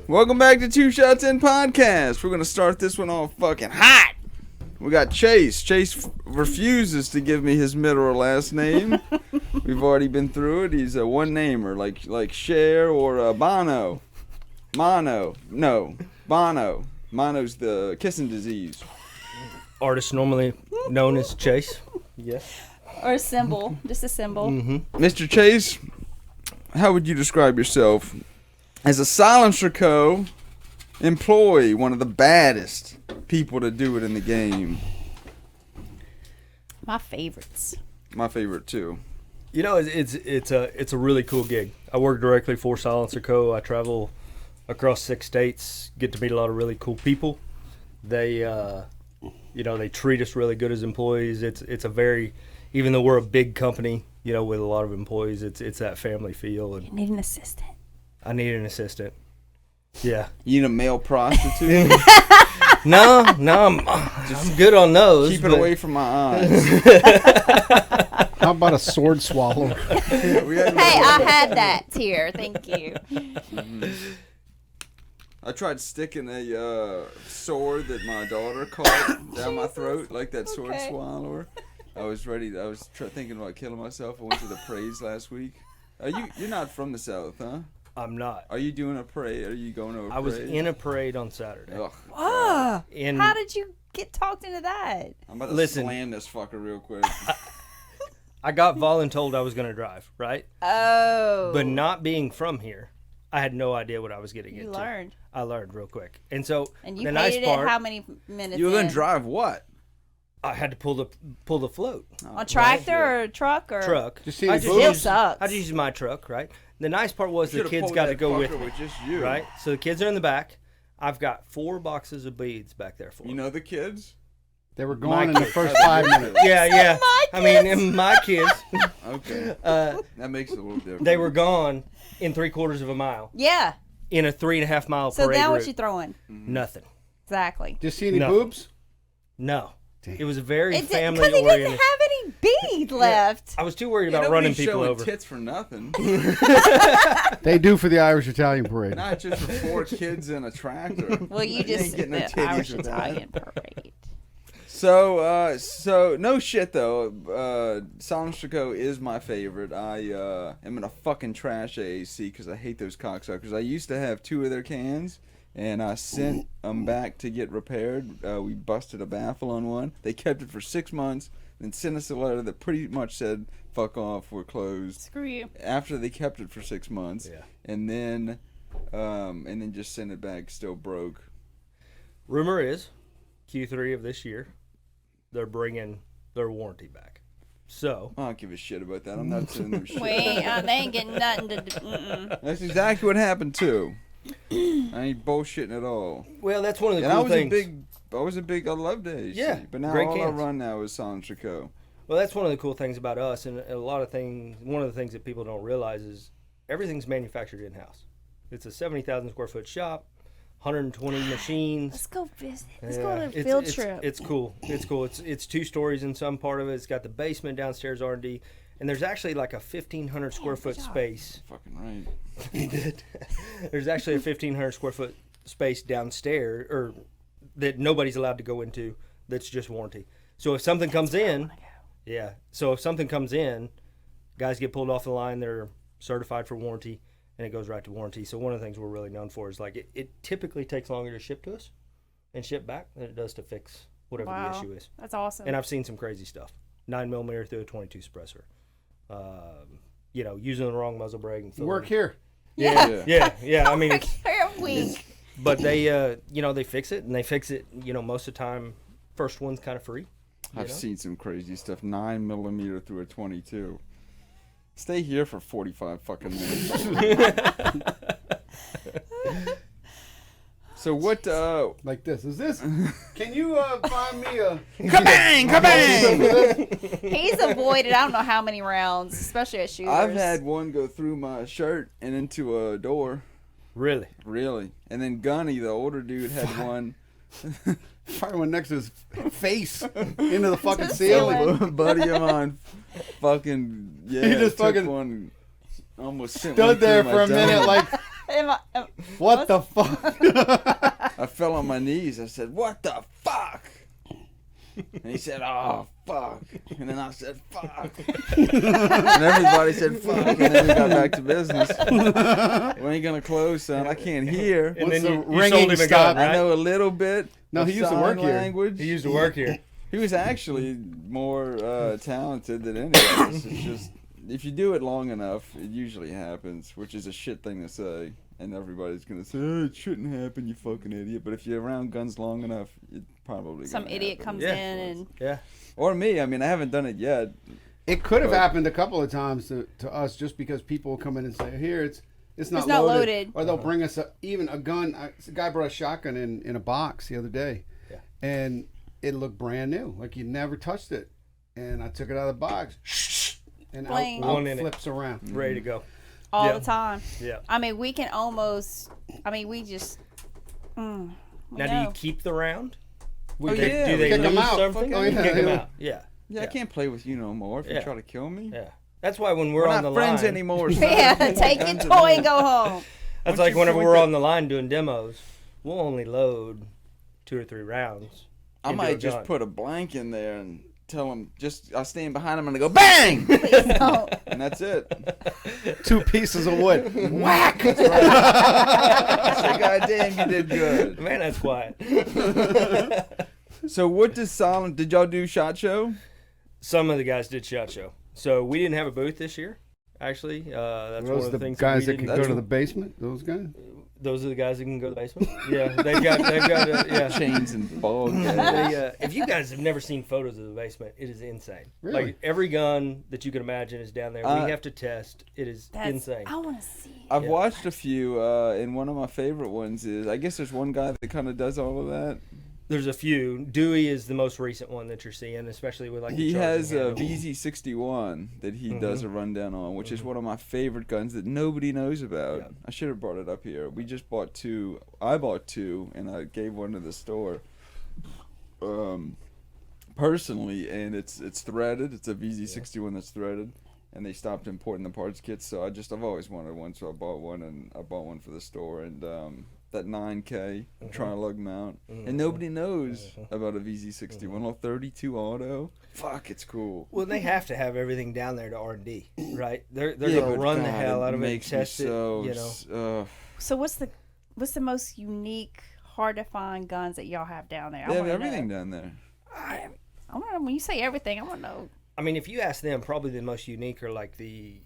Welcome back to Two Shots In Podcast. We're going to start this one off fucking hot. We got Chase. Chase refuses to give me his middle or last name. We've already been through it. He's a one-namer, like Cher or Bono. Mono. No, Bono. Mono's the kissing disease. Artist normally known as Chase. Yes. Or a symbol. Just a symbol. Mm-hmm. Mr. Chase, how would you describe yourself as a SilencerCo employee, one of the baddest people to do it in the game? My favorites. My favorite too. You know, it's a really cool gig. I work directly for SilencerCo. I travel across 6 states, get to meet a lot of really cool people. They, they treat us really good as employees. It's a very, even though we're a big company, with a lot of employees, it's that family feel. And you need an assistant. I need an assistant. Yeah. You need a male prostitute? No, I'm good on those. Keep it away from my eyes. How about a sword swallower? Hey, I had that here. Thank you. I tried sticking a sword that my daughter caught down my throat, like that sword swallower. I was thinking about killing myself. I went to the parades last week. You're not from the South, huh? I'm not. Are you doing a parade? Are you going to a parade? I was in a parade on Saturday. Ugh. How did you get talked into that? I'm about to slam this fucker real quick. I got voluntold I was going to drive, right? Oh. But not being from here, I had no idea what I was getting into. You learned. I learned real quick. And so and you the nice hated part, it how many minutes You were going to drive what? I had to pull the float. A tractor or a truck? Or Truck. Just see I the just boobs? used, sucks. I just used my truck, right? The nice part was the Should've kids pulled got to that go with fucker me, with just you. right? So the kids are in the back. I've got 4 boxes of beads back there for them. You know the kids? They were gone in the kids. first 5 minutes. Yeah. My I mean, my kids, Okay. That makes it a little different. they were gone in 3/4 of a mile Yeah. in a 3.5 mile So parade now what route. you throwing? Nothing. Exactly. Did you see any No. boobs? No. It was a very Because he family didn't oriented. have any bead left. I was too worried Yeah, about running nobody's people showing over. tits for nothing. They do for the Irish Italian parade. Not just for 4 kids in a tractor. Well, you ain't just getting no the titties Irish with that. Italian parade. So no shit though. SilencerCo is my favorite. I am gonna fucking trash AAC because I hate those cocksuckers. I used to have 2 of their cans, and I sent them back to get repaired. We busted a baffle on one. They kept it for 6 months, then sent us a letter that pretty much said, "Fuck off, we're closed." Screw you. After they kept it for 6 months, Yeah. and then just sent it back still broke. Rumor is Q3 of this year, they're bringing their warranty back. So I don't give a shit about that. I'm not sending them shit. They ain't getting nothing to do. Mm-mm. That's exactly what happened too. I ain't bullshitting at all. well, that's one of the And cool things. I loved AAC. Yeah, But now great all I cans. run now is SilencerCo. Well, that's one of the cool things about us, and a lot of things. One of the things that people don't realize is everything's manufactured in house. It's a 70,000 square foot shop, 120 machines. Let's go visit. Let's Yeah, go on a it's- field it's- trip. It's cool. It's cool. It's 2 stories in some part of it. It's got the basement downstairs R&D, and there's actually like a 1,500 square foot good job. space. Fucking right. He did. There's actually a 1,500 square foot space downstairs, or that nobody's allowed to go into. That's just warranty. So if something comes in, So if something comes in, guys get pulled off the line. They're certified for warranty, and it goes right to warranty. So one of the things we're really known for is like it typically takes longer to ship to us and ship back than it does to fix whatever the issue is. That's awesome. And I've seen some crazy stuff. 9mm through a 22 suppressor. Using the wrong muzzle brake. And You work here. Yeah. I mean, You're a week. but they, they fix it, and they fix it. Most of the time, first one's kind of free. I've seen some crazy stuff. 9mm through a 22. Stay here for 45 fucking minutes. So what? Like this. Is this? Can you find me a? Kabang! Kabang! He's avoided I don't know how many rounds, especially at shooters. I've had one go through my shirt and into a door. Really? Really? And then Gunny, the older dude, had one. Fire one next to his face into the fucking ceiling. A buddy of mine, fucking He just took fucking one. Almost sent Stood one there through for my a minute, dome. like What the fuck? I fell on my knees. I said, "What the fuck?" And he said, "Oh, fuck." And then I said, "Fuck." And everybody said, "Fuck." And then we got back to business. We ain't gonna close, son. I can't hear. And Once then the you ringing sold him a stopped, gun, I right? know a little bit. No, of he used to sign work here. language. He used to work here. He was actually more talented than any of us. It's just, if you do it long enough, it usually happens, which is a shit thing to say. And everybody's going to say, "Oh, it shouldn't happen, you fucking idiot." But if you're around guns long enough, it probably Some gonna idiot happen. comes Yeah. in and Yeah. Or me. I mean, I haven't done it yet. It could have But- happened a couple of times to us just because people will come in and say, "Here, it's not not loaded. loaded. Or they'll bring us even a gun. A guy brought a shotgun in a box the other day, Yeah. and it looked brand new, like you never touched it. And I took it out of the box, and Bling. out One in it. flips around. Ready to go. all Yeah. the time. Yeah. I mean, we can almost. I mean, we just. We Now, do know. you keep the round? We Oh, did- yeah, Do we they kick 'em lose out. something? Oh, You yeah, kick them yeah. out. Yeah. Yeah, I can't play with you no more if you Yeah. try to kill me. Yeah. That's why when We're we're on not the friends line, anymore. son. Yeah, Point take your guns at toy me. and go home. that's Once like you whenever point we're that- on the line doing demos, we'll only load 2 or 3 rounds. I into a might just gun. put a blank in there and tell him, I stand behind him and I go, "Bang!" Please don't. And that's it. 2 pieces of wood. Whack! I say, "God damn, you did good." Man, that's quiet. So what does Silent, did y'all do SHOT Show? Some of the guys did SHOT Show. So we didn't have a booth this year, actually. That's one Those of the the things guys that that we can didn't go to the basement. Those guys. Those are the guys that can go to the basement. Yeah, they've got yeah. Chains and ball gags. They, if you guys have never seen photos of the basement, it is insane. Really? Like every gun that you can imagine is down there. We have to test. It is That's, insane. I want to see. I've Yeah. watched a few, and one of my favorite ones is, I guess there's one guy that kind of does all of that. There's a few. Dewey is the most recent one that you're seeing, especially with like. He the has charging a handle. VZ61 that he does a rundown on, which is one of my favorite guns that nobody knows about. Yeah. I should have brought it up here. We just bought 2. I bought 2, and I gave one to the store. Personally, and it's threaded. It's a VZ61 that's threaded, and they stopped importing the parts kits. So I've always wanted one, so I bought one, and I bought one for the store, and that 9K tri-lug mount, and nobody knows about a VZ61. Little 32 auto. Fuck, it's cool. Well, they have to have everything down there to R&D, right? They're Yeah, gonna but run the God, hell out of it, and makes me test it. so, You know. So what's the most unique, hard to find guns that y'all have down there? They have wanna everything know. down there. I want to know. When you say everything, I want to know. I mean, if you ask them, probably the most unique are like the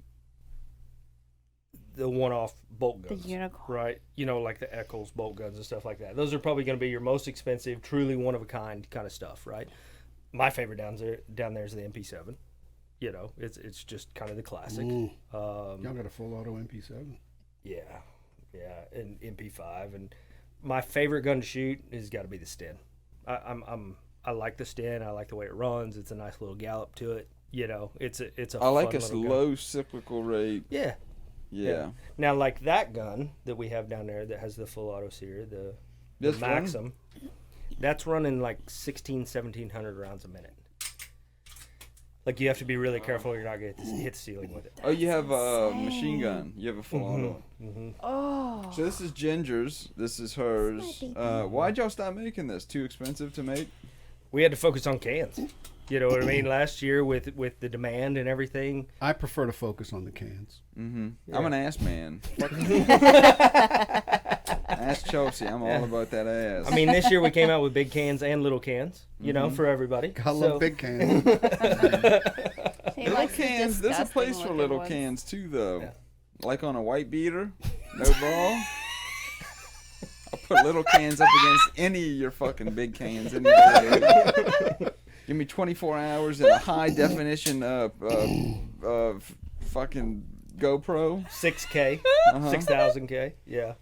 one-off bolt The guns, unicorn. right? You know, like the Eccles bolt guns and stuff like that. Those are probably going to be your most expensive, truly one-of-a-kind kind of stuff, right? My favorite down there is the MP7. You know, it's just kind of the classic. Y'all got a full auto MP7. Yeah, and MP5, and my favorite gun to shoot has got to be the Sten. I like the Sten. I like the way it runs. It's a nice little gallop to it. You know, it's a. I like fun a little gun. low cyclical rate. Yeah. Yeah. Now, like that gun that we have down there that has the full auto sear, the This one? Maxim, that's running like 1700 rounds a minute. Like you have to be really careful you're not going to hit the ceiling with it. Oh, you have a machine gun. You have a full auto. Oh. So this is Ginger's. This is hers. Why'd y'all stop making this? Too expensive to make? We had to focus on cans. You know what I mean? Last year with the demand and everything. I prefer to focus on the cans. I'm an ass man. Ask Chelsea. I'm all about that ass. I mean, this year we came out with big cans and little cans, you know, for everybody. I love big cans. She little likes the cans. There's a disgusting place for looking little ones. cans too, though. Yeah. Like on a white beater, no ball. I'll put little cans up against any of your fucking big cans. Any day. Give me 24 hours in a high definition fucking GoPro. 6K, 6,000K, yeah.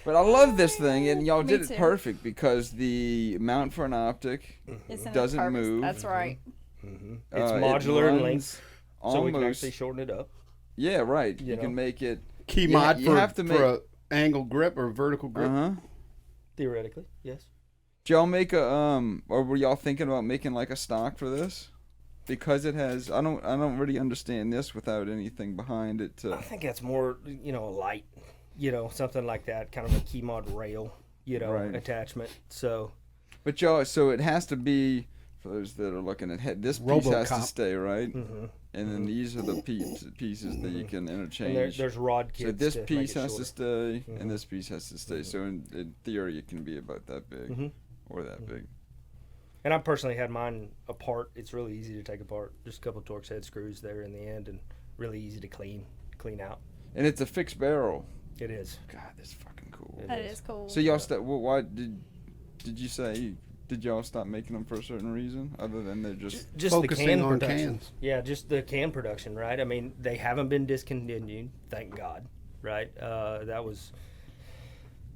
But I love this thing, and y'all Me did it too. perfect because the mount for an optic Isn't it doesn't perfect? move. That's right. It's it modular in runs length, so we can almost. actually shorten it up. Yeah, right. You know? can make it. Key Yeah, mod you for, have to make- for a angle grip or vertical grip. Theoretically, yes. Did y'all make a or were y'all thinking about making like a stock for this? Because it has, I don't really understand this without anything behind it. I think that's more, you know, a light something like that, kind of a key mod rail, Right. attachment. So, But y'all, so it has to be, for those that are looking at this piece has to RoboCop. stay, right? mhm. And then these are the pieces that you can And interchange. there's rod kits. So this to make piece it has to shorter. stay, and this piece has to stay. So in theory, it can be about that big, Mhm. or that big. And I personally had mine apart. It's really easy to take apart. Just a couple of Torx head screws there in the end, and really easy to clean out. And it's a fixed barrel. It is. God, that's fucking cool. That is cool. So y'all why did you say? Did y'all stop making them for a certain reason, other than they're just Just Focusing the can on production. cans. Yeah, just the can production, right? I mean, they haven't been discontinued, thank God, right? That was,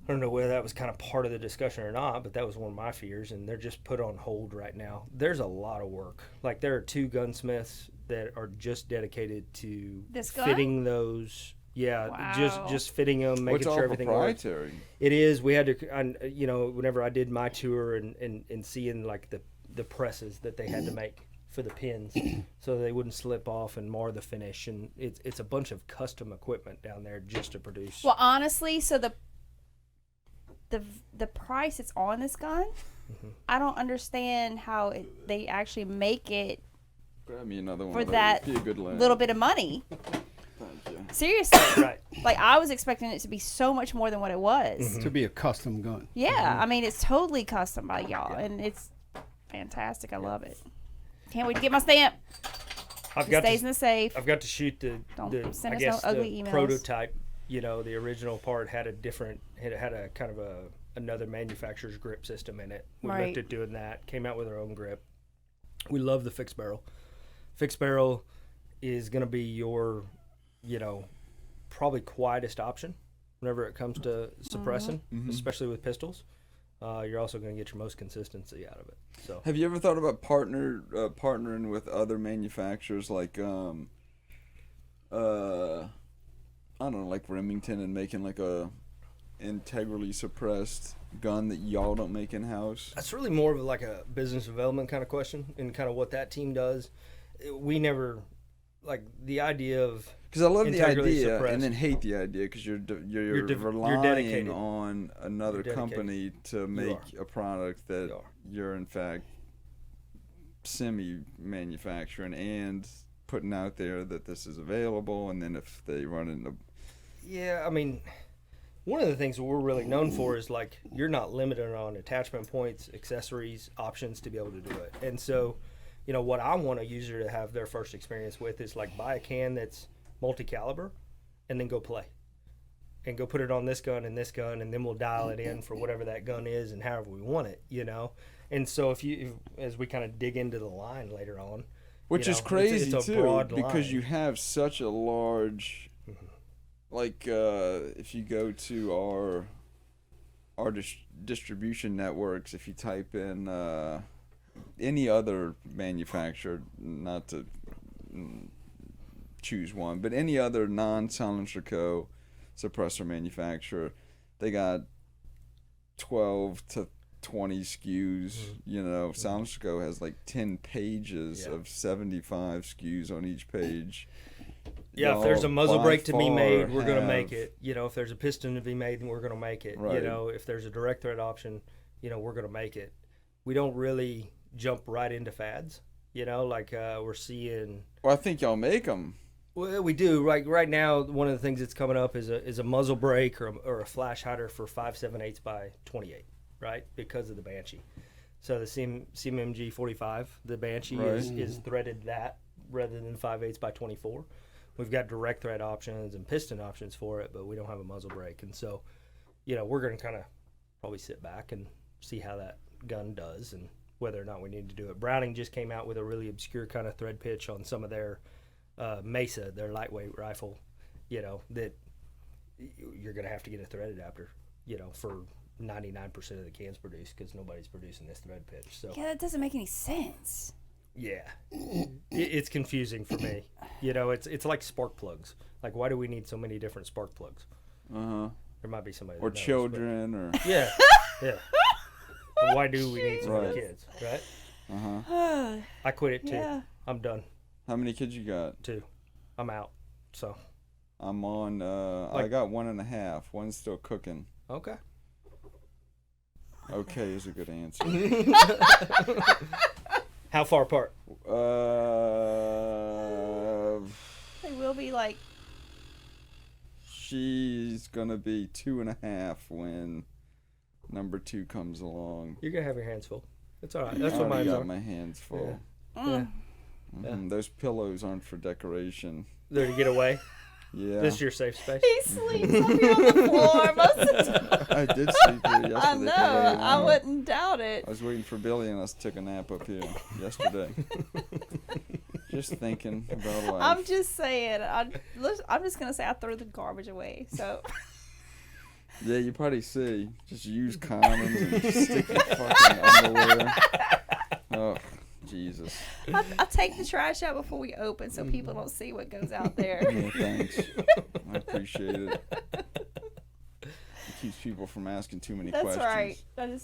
I don't know whether that was kind of part of the discussion or not, but that was one of my fears, and they're just put on hold right now. There's a lot of work. Like, there are 2 gunsmiths that are just dedicated to This gun? fitting those. Yeah, Wow. just fitting them, making what's all sure everything works. proprietary? It is. We had to, whenever I did my tour and seeing like the presses that they had to make for the pins, so they wouldn't slip off and mar the finish, and it's a bunch of custom equipment down there just to produce. Well, honestly, so the price that's on this gun, I don't understand how they actually make it Grab me another one. for of those. that Be a good lad. little bit of money. Thank you. Seriously. Right. Like, I was expecting it to be so much more than what it was. To be a custom gun. Yeah, I mean, it's totally custom by y'all, and it's fantastic. I love it. Can't wait to get my stamp. I've It got stays to, in the safe. I've got to shoot Don't the send I us no guess ugly the emails. prototype. The original part had a different, it had a kind of another manufacturer's grip system in it. We Right. looked at doing that. Came out with our own grip. We love the fixed barrel. Fixed barrel is going to be your, probably quietest option whenever it comes to suppressing, especially with pistols. You're also going to get your most consistency out of it. So Have you ever thought about partnering with other manufacturers like I don't know, like Remington, and making like a integrally suppressed gun that y'all don't make in house? that's really more of like a business development kind of question, and kind of what that team does. We never like the idea of Because I love the integrally idea suppressed. and then hate the idea because you're relying dedicated. on another You're dedicated. company to make a product that You are. you're in fact semi-manufacturing and putting out there that this is available, and then if they run into Yeah, I mean, one of the things that we're really known for is like you're not limited on attachment points, accessories, options to be able to do it. And so, what I want a user to have their first experience with is like buy a can that's multi-caliber and then go play. And go put it on this gun, and then we'll dial it in for whatever that gun is and however we want it, And so as we kind of dig into the line later on, which is it's crazy a too, broad because line. you have such a large, like if you go to our distribution networks, if you type in any other manufacturer, not to choose one, but any other non-SilencerCo suppressor manufacturer, they got 12 to 20 SKUs. SilencerCo has like 10 pages of 75 SKUs on each page. Yeah, if there's a Y'all muzzle by brake to be far made, we're gonna have- make it. If there's a piston to be made, then we're gonna make it. Right. If there's a direct thread option, we're gonna make it. We don't really jump right into fads. Like we're seeing. Well, I think y'all make them. Well, we do. Right now, one of the things that's coming up is a muzzle brake or a flash hider for 5/7/8 by 28, right? Because of the Banshee. So the CMMG 45, the Banshee Right. is threaded that rather than 5/8 by 24. We've got direct thread options and piston options for it, but we don't have a muzzle brake. And so, we're going to kind of probably sit back and see how that gun does and whether or not we need to do it. Browning just came out with a really obscure kind of thread pitch on some of their Mesa, their lightweight rifle, that you're going to have to get a thread adapter, for 99% of the cans produced because nobody's producing this thread pitch. So Yeah, that doesn't make any sense. yeah, it's confusing for me. It's like spark plugs. Like, why do we need so many different spark plugs? There might be somebody that Or knows, but- children, or Yeah, yeah. But why do we need so many Right. kids, right? Yeah. I quit it too. I'm done. how many kids you got? 2. I'm out. So I'm on. I got 1.5. One's still cooking. Okay. Okay is a good answer. How far apart? They will be like. She's gonna be 2.5 when number 2 comes along. You're gonna have your hands full. It's all right. That's I what already mine got are. my hands full. Yeah. Those pillows aren't for decoration. They're to get away. Yeah. This is your safe space. He sleeps up here on the floor most of the time. I did sleep here yesterday. I for know. very I long. wouldn't doubt it. I was waiting for Billy and I took a nap up here yesterday. Just thinking about life. I'm just saying. I'm just gonna say I threw the garbage away. So Yeah, you probably see. Just use condoms and just stick your fucking underwear. Oh, Jesus. I take the trash out before we open so people don't see what goes out there. Yeah, thanks. I appreciate it. It keeps people from asking too many That's questions. right.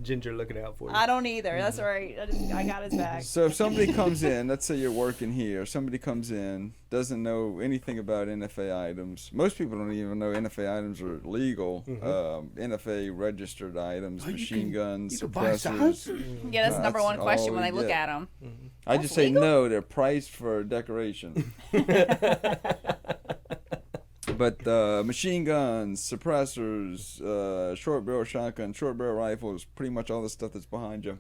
Ginger looking out for you. I don't either. That's right. I got his back. So if somebody comes in, let's say you're working here, somebody comes in, doesn't know anything about NFA items. Most people don't even know NFA items are legal. NFA registered items, machine guns, you can buy suppressors. Yeah, that's the number one question when they look yeah. at them. I just say legal? no, they're priced for decoration. But machine guns, suppressors, short barrel shotguns, short barrel rifles, pretty much all the stuff that's behind you.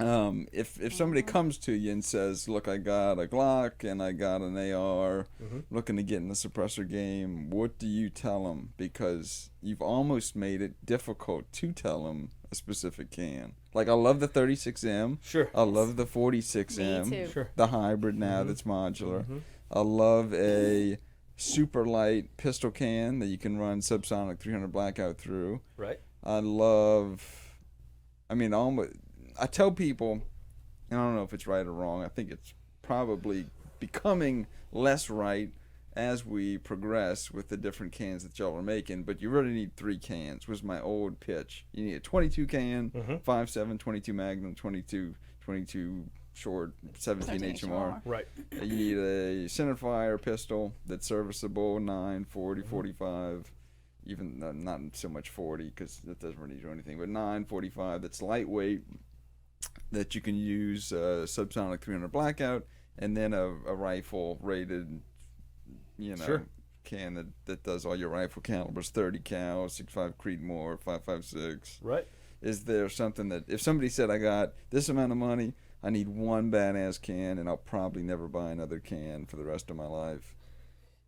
If somebody comes to you and says, look, I got a Glock and I got an AR, looking to get in the suppressor game, what do you tell them? Because you've almost made it difficult to tell them a specific can. Like, I love the 36M. Sure. I love the 46M. Me too. Sure. The hybrid now that's modular. I love a super light pistol can that you can run subsonic 300 blackout through. Right. I tell people, and I don't know if it's right or wrong, I think it's probably becoming less right as we progress with the different cans that y'all are making, but you really need 3 cans, was my old pitch. You need a 22 can, 5.7, 22 Magnum, 22 short, 17 HMR. Right. You need a centerfire pistol that's serviceable, 9, 40, 45, even not so much 40 because that doesn't really do anything, but 9, 45 that's lightweight, that you can use subsonic 300 blackout, and then a rifle rated, Sure. can that does all your rifle calibers, 30 cal, 6.5 Creedmoor, 5.56. Right. Is there something that, if somebody said, I got this amount of money, I need one badass can, and I'll probably never buy another can for the rest of my life?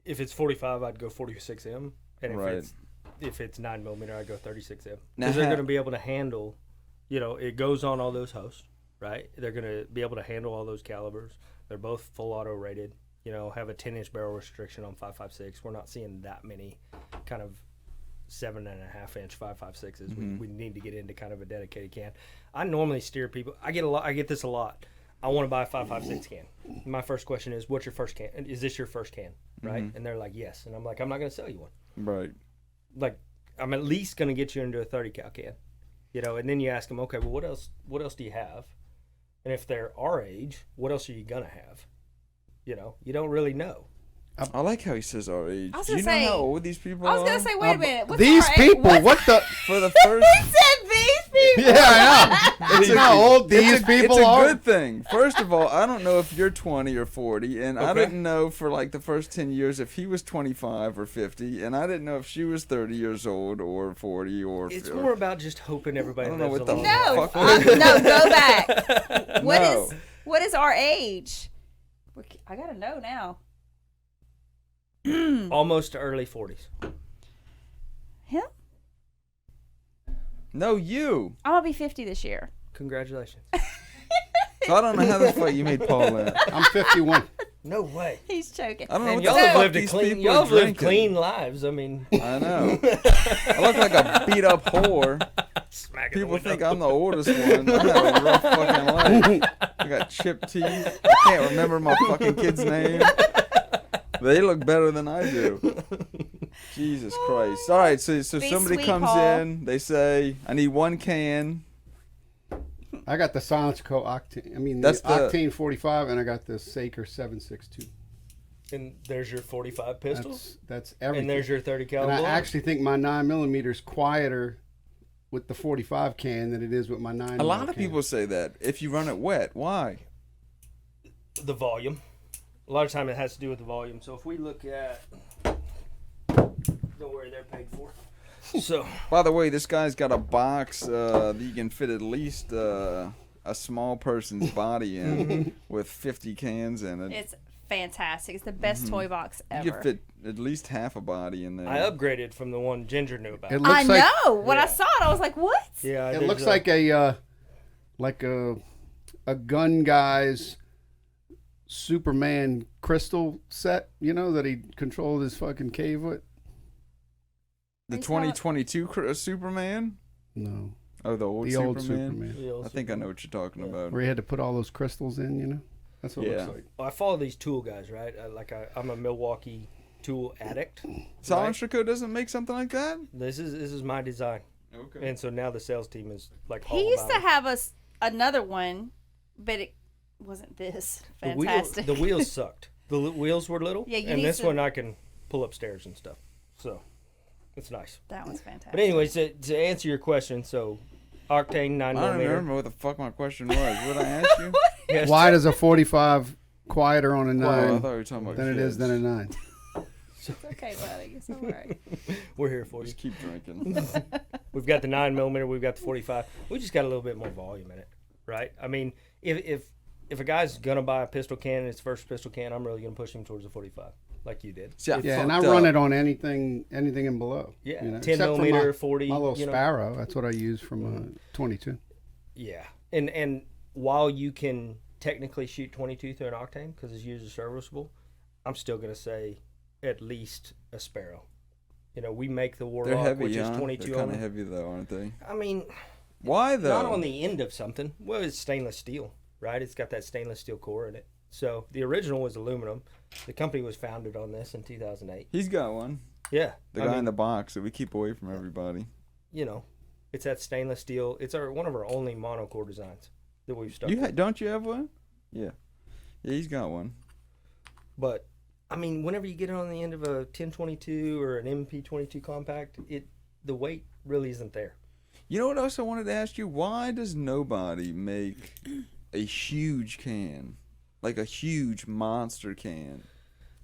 If it's 45, I'd go 46M, and Right. if it's 9mm, I'd go 36M. Now Because they're ha- going to be able to handle, it goes on all those hosts, right? They're going to be able to handle all those calibers. They're both full auto rated. Have a 10-inch barrel restriction on 5.56. We're not seeing that many kind of 7.5-inch 5.56s. We need to get into kind of a dedicated can. I normally steer people. I get this a lot. I want to buy a 5.56 can. My first question is, what's your first can? Is this your first can? Right? And they're like, yes. And I'm like, I'm not going to sell you one. Right. Like, I'm at least going to get you into a 30 cal can. And then you ask them, okay, well, what else do you have? And if they're our age, what else are you going to have? You don't really know. I like how he says our age. I was Do you gonna know say- how old these people I was are? gonna say, wait a minute. What's These our- people, what's- what the? For the first... He said these people. Yeah, I know. It's how old these people It's a are. good thing. First of all, I don't know if you're 20 or 40, and I Okay. didn't know for like the first 10 years if he was 25 or 50, and I didn't know if she was 30 years old or 40 or... It's or- more about just hoping everybody I don't know lives what the a long No, life. fuck. no, go back. No. What is our age? I gotta know now. Almost to early 40s. Him? No, you. I'm gonna be 50 this year. Congratulations. So I don't know how the fuck you made Paul laugh. I'm 51. No way. He's choking. I don't know And what y'all the have fuck lived a these clean. people Y'all are have lived drinking. clean lives. I mean, I know. I look like a beat up whore. smacking People the think window. I'm the oldest one. I have a rough fucking life. I got chipped teeth. I can't remember my fucking kid's name. They look better than I do. Jesus Christ. All right, so Be somebody sweet, comes Paul. in. They say, I need one can. I got the SilencerCo Octane. I mean, That's the the- Octane 45, and I got the Saker 762. And there's your 45 pistol. That's everything. And there's your 30 And caliber. I bullet. actually think my 9mm is quieter with the 45 can than it is with my 9mm. A lot of can. people say that. If you run it wet, why? The volume. A lot of time it has to do with the volume. So if we look at, don't worry, they're paid for. So By the way, this guy's got a box that you can fit at least a small person's body in with 50 cans in it. It's fantastic. It's the best toy box ever. You can fit at least half a body in there. I upgraded from the one Ginger knew about. It I looks like know. When I Yeah. saw it, I was like, "What?" Yeah, it there's looks like a gun guy's Superman crystal set, that he controlled his fucking cave with. The He's not- 2022 Superman? No, Oh, the old the Superman? old Superman, the old I think I Superman. know what you're talking about. where he had to put all those crystals in. That's what it Yeah. looks like. Well, I follow these tool guys, right? I'm a Milwaukee tool addict. SilencerCo doesn't make something like that? This is my design, Okay. and so now the sales team is like all He used about to it. have another one, but it wasn't this fantastic. The wheels sucked. The wheels were little, Yeah, you and need this to- one I can pull upstairs and stuff. So it's nice. That one's fantastic. But anyways, to answer your question, so Octane 9 I don't millimeter. remember what the fuck my question was. What I asked you? Yes. Why does a 45 quieter on a Well, I 9 thought you were talking about than it is than a 9? It's okay, buddy. It's all right. We're here for you. Just keep drinking. We've got the 9 millimeter. We've got the 45. We just got a little bit more volume in it, right? I mean, if a guy's gonna buy a pistol can, his first pistol can, I'm really gonna push him towards the 45, like you did. See, I Yeah, and I fucked run up. it on anything and below. Yeah, you know, 10 except for millimeter, 40. My little you know. Sparrow. That's what I use from 22. Yeah, and while you can technically shoot 22 through an Octane because it's user serviceable, I'm still gonna say at least a Sparrow. You know, we make the They're Warlock, heavy, which huh? is 22 They're kind on of it. heavy, though, aren't they? I mean, Why, though? not on the end of something. Well, it's stainless steel, right? It's got that stainless steel core in it. So the original was aluminum. The company was founded on this in 2008. He's got one. Yeah, The I guy mean, in the box that we keep away from everybody. you know, it's that stainless steel. It's one of our only monocore designs that we've stuck. with. Don't you have one? Yeah. Yeah, he's got one. But I mean, whenever you get it on the end of a 1022 or an MP22 compact, the weight really isn't there. You know what else I wanted to ask you? Why does nobody make a huge can? Like a huge monster can?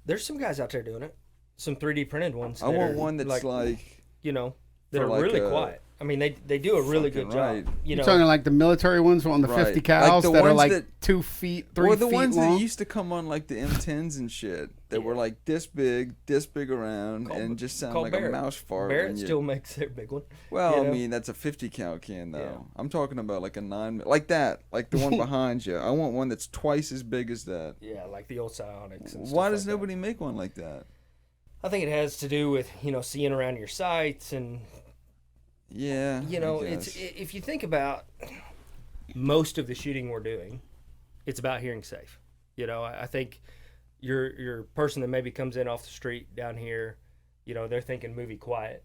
There's some guys out there doing it. Some 3D printed ones. I that want are one that's like you know, that for are like really a- quiet. I mean, they do a really good Fucking right. job. You You're know, talking like the military ones on the Right. 50 Like cals the that are ones like that- 2 feet, 3 or the feet ones long. that used to come on like the M10s and shit that were like this big around, Called- and just sound called like Barrett. a mouse fart. Barrett when you- still makes their big one. Well, you I know? mean that's a 50 cal can though. Yeah. I'm talking about like a 9, like that, like the one behind you. I want one that's twice as big as that. Yeah, like the old Psionics. And Why stuff does like nobody make one like that? That. I think it has to do with seeing around your sights and Yeah. I it's guess. if you think about most of the shooting we're doing, it's about hearing safe. I think your person that maybe comes in off the street down here, they're thinking movie quiet,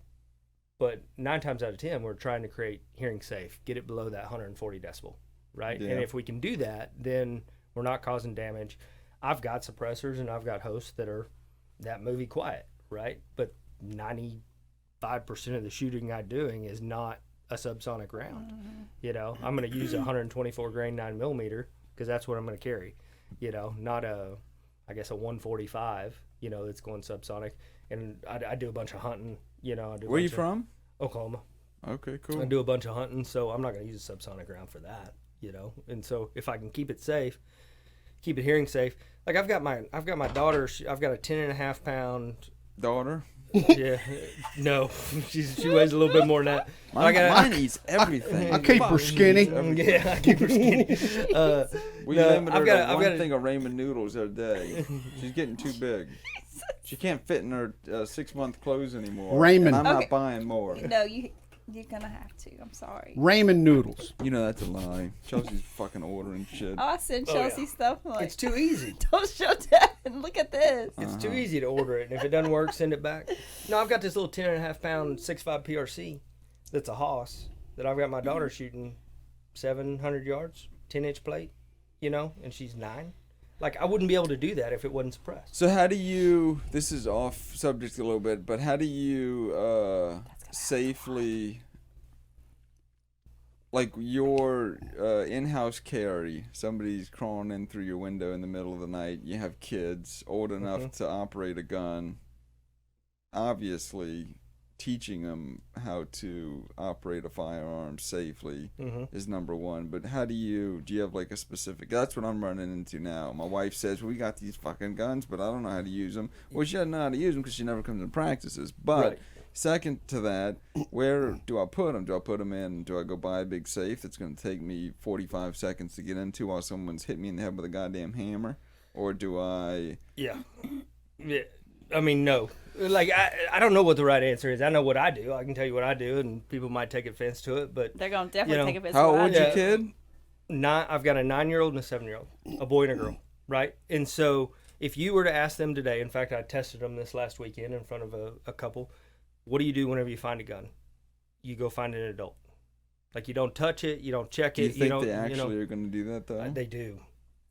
but 9 times out of 10 we're trying to create hearing safe, get it below that 140 decibel, right? Yeah. And if we can do that, then we're not causing damage. I've got suppressors and I've got hosts that are that movie quiet, right? But 95% of the shooting I'm doing is not a subsonic round. I'm going to use a 124 grain 9mm because that's what I'm going to carry. Not a 145. That's going subsonic. And I do a bunch of hunting. Where you from? Oklahoma. Okay, cool. I do a bunch of hunting, so I'm not going to use a subsonic round for that. And so if I can keep it safe, keep it hearing safe. Like I've got my daughter. I've got a 10.5 pound. Daughter. Yeah, no, she weighs a little bit more than that. Mine eats everything. I keep her skinny. Yeah, I keep her skinny. We No, limited I've her got- to I've one got- thing of ramen noodles a day. She's getting too big. She can't fit in her 6-month clothes anymore. Ramen. And I'm Okay. not buying more. No, you're gonna have to. I'm sorry. Ramen noodles. You know that's a lie. Chelsea's fucking ordering shit. Oh, I send Oh, yeah. Chelsea stuff. I'm like, It's too easy. don't show Dad. Look at this. It's too easy to order it, and if it doesn't work, send it back. No, I've got this little 10.5 pound 6.5 PRC that's a Haas that I've got my daughter shooting 700 yards, 10-inch plate, and she's 9. Like, I wouldn't be able to do that if it wasn't suppressed. So how do you? This is off subject a little bit, but how do you safely? Like your in-house carry, somebody's crawling in through your window in the middle of the night. You have kids old enough to operate a gun. Obviously, teaching them how to operate a firearm safely is number one. But how do you have like a specific? That's what I'm running into now. My wife says, we got these fucking guns, but I don't know how to use them. Well, she doesn't know how to use them because she never comes and practices. But second to that, where do I put them? Do I put them in? Do I go buy a big safe that's going to take me 45 seconds to get into while someone's hit me in the head with a goddamn hammer? Or do I... Yeah. I mean, no. Like, I don't know what the right answer is. I know what I do. I can tell you what I do, and people might take offense to it, but... They're going to definitely take offense to it. How old's your kid? I've got a 9-year-old and a 7-year-old, a boy and a girl, right? And so if you were to ask them today, in fact, I tested them this last weekend in front of a couple, what do you do whenever you find a gun? You go find an adult. Like, you don't touch it, you don't check it. Do you think they actually are going to do that, though? They do.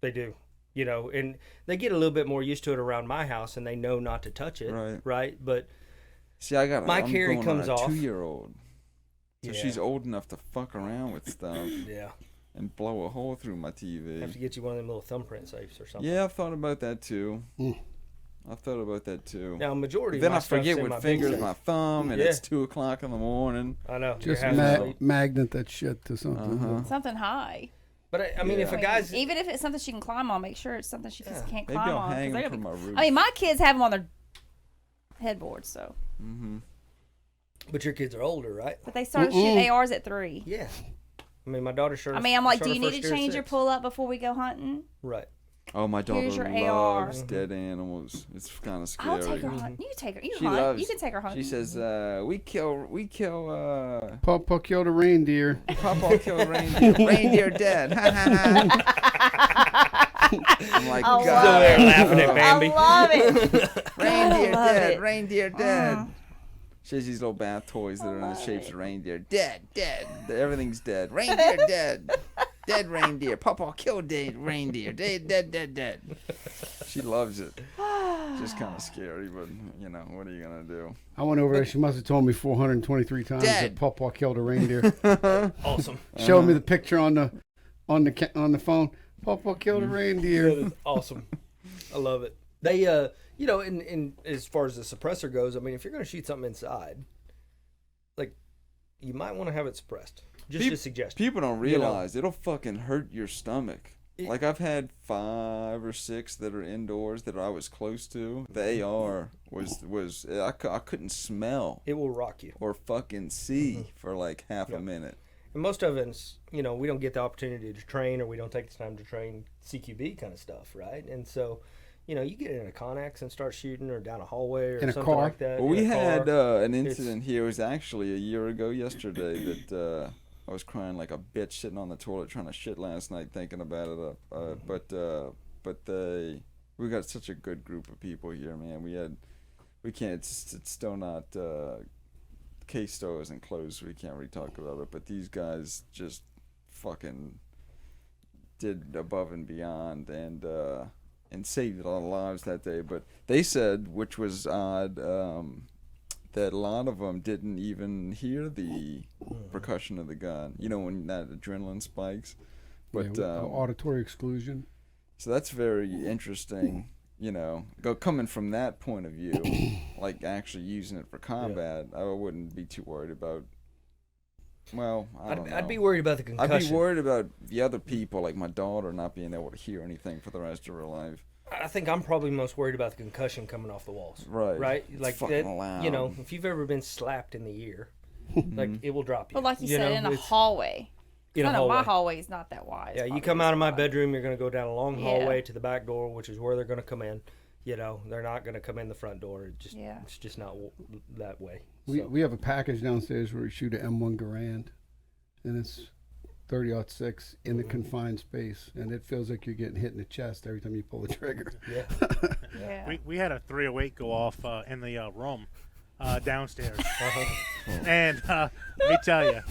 They do. You know, and they get a little bit more used to it around my house, and they know not to touch it, right? But see, I'm carry going comes on a off. 2-year-old, so she's old enough to fuck around with stuff, and blow a hole through my TV. Have to get you one of them little thumbprint safes or something. Yeah, I've thought about that too. Now, majority. Then of my I forget stuff's in what finger's my thumb, and it's 2:00 in the morning. I know. Just magnet that shit to something. Something high. But I mean, if a guy's even if it's something she can climb on, make sure it's something she just can't Maybe climb I'll on. hang them from my roof. I mean, my kids have them on their headboards, so. But your kids are older, right? But they started shooting ARs at 3. Yeah. I mean, my daughter started. I mean, I'm like, do you need to change your pull up before we go hunting? Right. Oh, my daughter Here's your loves AR. dead animals. It's kind of scary. I'll take her hunt. You can take her. You She hunt. loves- You can take her hunting. She says, we kill. Papa killed a reindeer. Papa killed a reindeer. Reindeer dead. I'm like, I God. love it. Laughing at Bambi. I love it. Reindeer love dead. it. Reindeer dead. She has these little bath toys that are in the love shapes it. of reindeer. Dead. Everything's dead. Reindeer dead. Dead reindeer. Papa killed dead reindeer. Dead. She loves it. Just kind of scary, but you know, what are you gonna do? I went over there. She must have told me 423 times that Papa killed a reindeer. Awesome. Showed me the picture on the phone. Papa killed a reindeer. That is awesome. I love it. They, you know, in as far as the suppressor goes, I mean, if you're going to shoot something inside, like, you might want to have it suppressed. Just a suggestion. People don't realize it'll fucking hurt your stomach. Like, I've had 5 or 6 that are indoors that I was close to. The AR was I couldn't smell. It will rock you. Or fucking see for like half a minute. And most of us, you know, we don't get the opportunity to train, or we don't take the time to train CQB kind of stuff, right? And so, you know, you get in a Connex and start shooting, or down a hallway, or In a something car. like that. Well, we had car. an incident here. It was actually a year ago yesterday that I was crying like a bitch sitting on the toilet trying to shit last night thinking about it. But we got such a good group of people here, man. We can't. It's still not. Case store isn't closed, so we can't really talk about it. But these guys just fucking did above and beyond and saved a lot of lives that day. But they said, which was odd, that a lot of them didn't even hear the percussion of the gun. You know, when that adrenaline spikes. But auditory exclusion. So that's very interesting. You know, coming from that point of view, like actually using it for combat, I wouldn't be too worried about. Well, I don't know. I'd be worried about the concussion. I'd be worried about the other people, like my daughter, not being able to hear anything for the rest of her life. I think I'm probably most worried about the concussion coming off the walls. Right. It's like fucking that, loud. you know, if you've ever been slapped in the ear, like it will drop you. But like you said, in a hallway. In a my hallway. hallway is not that wide. Yeah, you come out of my bedroom, you're going to go down a long hallway to the back door, which is where they're going to come in. You know, they're not going to come in the front door. It's just not that way. We have a package downstairs where we shoot an M1 Garand, and it's 30-06 in the confined space, and it feels like you're getting hit in the chest every time you pull the trigger. Yeah. We had a 308 go off in the room downstairs. And let me tell you,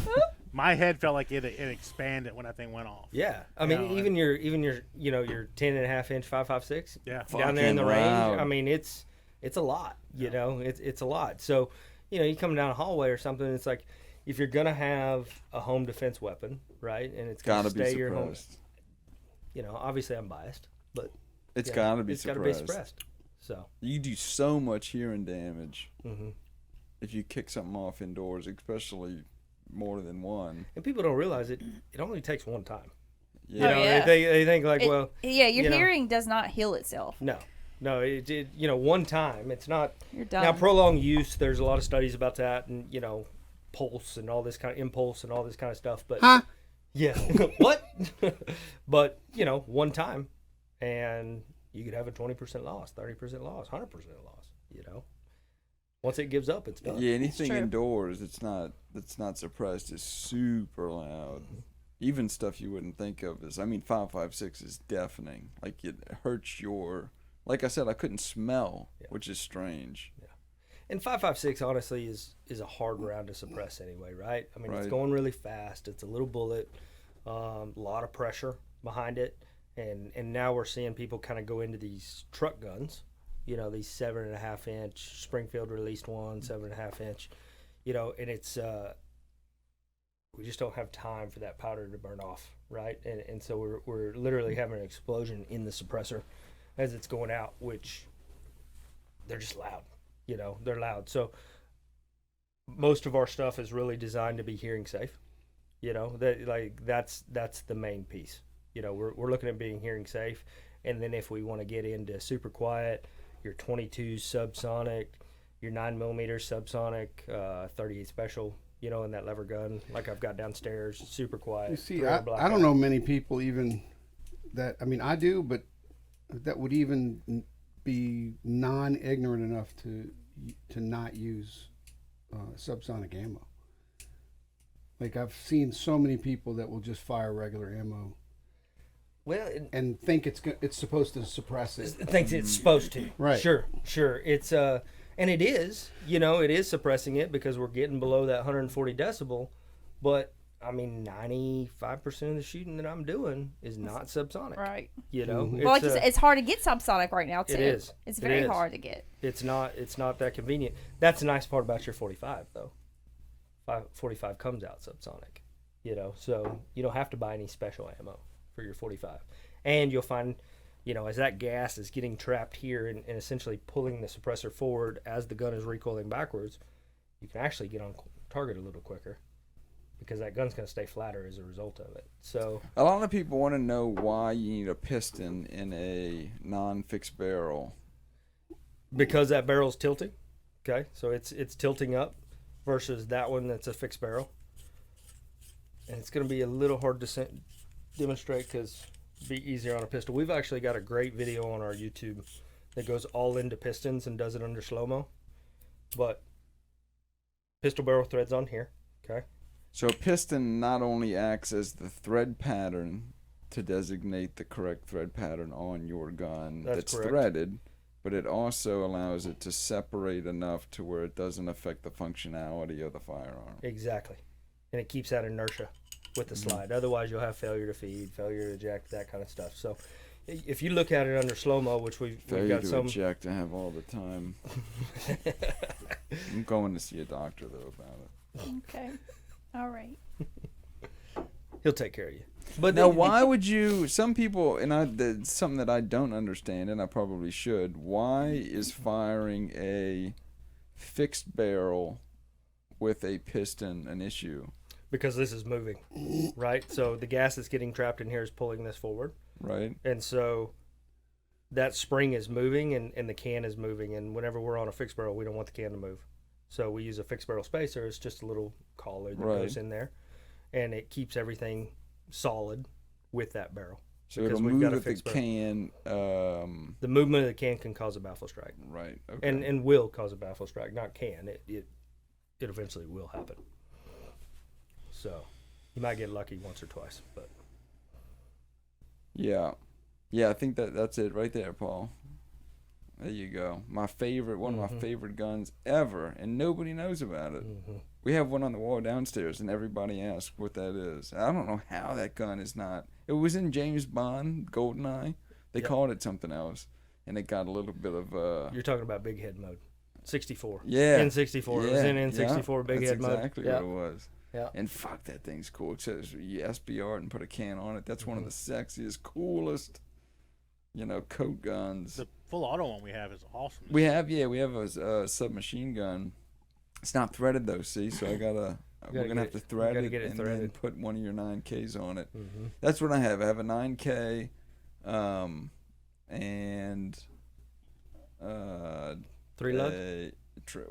my head felt like it expanded when that thing went off. Yeah, I mean, know, even your your 10.5-inch 5.56 Yeah. down there in the Fucking range. loud. I mean, it's a lot. You know, it's a lot. So, you come down a hallway or something. It's like if you're gonna have a home defense weapon, right, and it's gonna Gotta be stay your home. suppressed. Obviously I'm biased, but It's yeah, gotta be it's got to suppressed. be suppressed. So. You do so much hearing damage hmm if you kick something off indoors, especially more than one. And people don't realize it. It only takes one time. Yeah. Oh, yeah. They think like, Your you know. hearing does not heal itself. No, it did. One time. It's not. You're done. Now, prolonged use. There's a lot of studies about that, and pulse and all this kind of impulse and all this kind of stuff. But yeah, what? But one time, and you could have a 20% loss, 30% loss, 100% loss. Once it gives up, it's done. Yeah, anything true. indoors that's not suppressed is super loud. Even stuff you wouldn't think of as 5.56 is deafening. Like it hurts your. Like I said, I couldn't smell, which is strange. Yeah. And 5.56 honestly is a hard round to suppress anyway, right? I mean, it's Right. going really fast. It's a little bullet, a lot of pressure behind it, and now we're seeing people kind of go into these truck guns. These 7.5-inch Springfield released one, 7.5-inch, and it's we just don't have time for that powder to burn off, right? And so we're literally having an explosion in the suppressor as it's going out, which they're just loud, they're loud. So most of our stuff is really designed to be hearing safe, that's the main piece. We're looking at being hearing safe, and then if we want to get into super quiet, your 22 subsonic, your 9mm subsonic, 38 special, in that lever gun, like I've got downstairs, super quiet. You see, thriller I blackout. don't know many people even that. I mean, I do, but that would even be non-ignorant enough to not use subsonic ammo. Like I've seen so many people that will just fire regular ammo. Well, And think it's supposed to suppress it. thinks it's supposed to. Right. Sure. It's and it is, it is suppressing it because we're getting below that 140 decibel, but I mean 95% of the shooting that I'm doing is not subsonic. Right. Mhm. Well, like you said, it's hard to get subsonic right now too. It is. It's It very is. hard to get. It's not that convenient. That's the nice part about your 45 though. 45 comes out subsonic, so you don't have to buy any special ammo for your 45. And you'll find, as that gas is getting trapped here and essentially pulling the suppressor forward as the gun is recoiling backwards, you can actually get on target a little quicker because that gun's going to stay flatter as a result of it. So A lot of people want to know why you need a piston in a non-fixed barrel. because that barrel's tilting, okay, so it's tilting up versus that one that's a fixed barrel. And it's going to be a little hard to demonstrate because it'd be easier on a pistol. We've actually got a great video on our YouTube that goes all into pistons and does it under slow-mo. But pistol barrel threads on here, okay? So a piston not only acts as the thread pattern to designate the correct thread pattern on your gun That's correct. threaded, but it also allows it to separate enough to where it doesn't affect the functionality of the firearm. Exactly. And it keeps that inertia with the slide. Otherwise, you'll have failure to feed, failure to eject, that kind of stuff. So if you look at it under slow-mo, which we've Failure got to some... eject I have all the time. I'm going to see a doctor, though, about it. Okay. All right. He'll take care of you. But Now, why would you... Some people, and it's something that I don't understand, and I probably should. Why is firing a fixed barrel with a piston an issue? Because this is moving, right? So the gas that's getting trapped in here is pulling this forward. Right? And so that spring is moving and the can is moving. And whenever we're on a fixed barrel, we don't want the can to move. So we use a fixed barrel spacer. It's just a little collar that Right. goes in there. And it keeps everything solid with that barrel. So Because it'll we've move got a with the fixed barrel. can. The movement of the can can cause a baffle strike. Right. Okay. And will cause a baffle strike. Not can. It eventually will happen. So you might get lucky once or twice. But Yeah, I think that's it right there, Paul. There you go. My favorite, one of my favorite guns ever, and nobody knows about it. mhm. We have one on the wall downstairs, and everybody asks what that is. I don't know how that gun is not. It was in James Bond, GoldenEye. They called it something else, and it got a little bit of. You're talking about big head mode, 64. Yeah. N64. Yeah. It was in N64 big head mode. That's exactly what it was. Yeah. And fuck, that thing's cool. It says you SBR and put a can on it. That's one of the sexiest, coolest, coat guns. The full auto one we have is awesome. We have a submachine gun. It's not threaded though, see, so we're gonna have to thread it and then put one of your 9Ks on it. Mm-hmm. That's what I have. I have a 9K, and 3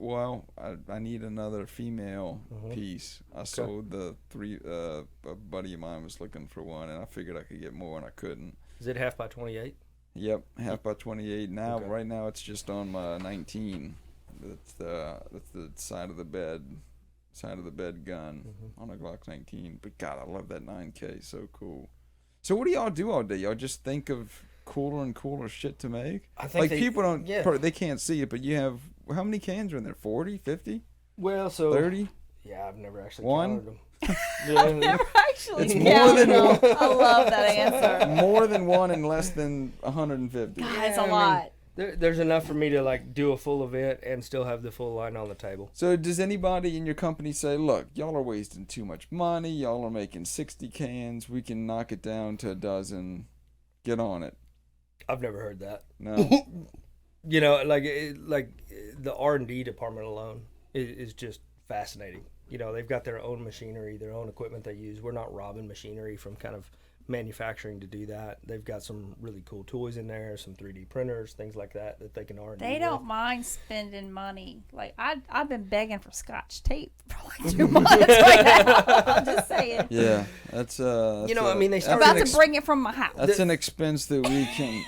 lug. I need another female piece. I sold the 3. A buddy of mine was looking for one, and I figured I could get more, and I couldn't. Is it half by 28? Yep, half by 28. Now, right now, it's just on my 19. That's the side of the bed gun on a Glock 19. But God, I love that 9K. So cool. So what do y'all do all day? Y'all just think of cooler and cooler shit to make? I think people don't. They can't see it, but you have how many cans are in there? 40, 50? Well, so 30? Yeah, I've never actually One? counted them. I've never actually. It's more than one. I love that answer. More than one and less than 150. God, it's a lot. There's enough for me to like do a full event and still have the full line on the table. So does anybody in your company say, look, y'all are wasting too much money. Y'all are making 60 cans. We can knock it down to a dozen. Get on it. I've never heard that. No. Like the R&D department alone is just fascinating. They've got their own machinery, their own equipment they use. We're not robbing machinery from kind of manufacturing to do that. They've got some really cool toys in there, some 3D printers, things like that they can R&D. They don't mind spending money. Like I've been begging for Scotch tape for like 2 months right now. I'm just saying. Yeah, that's they started about to bring it from my house. That's an expense that we can.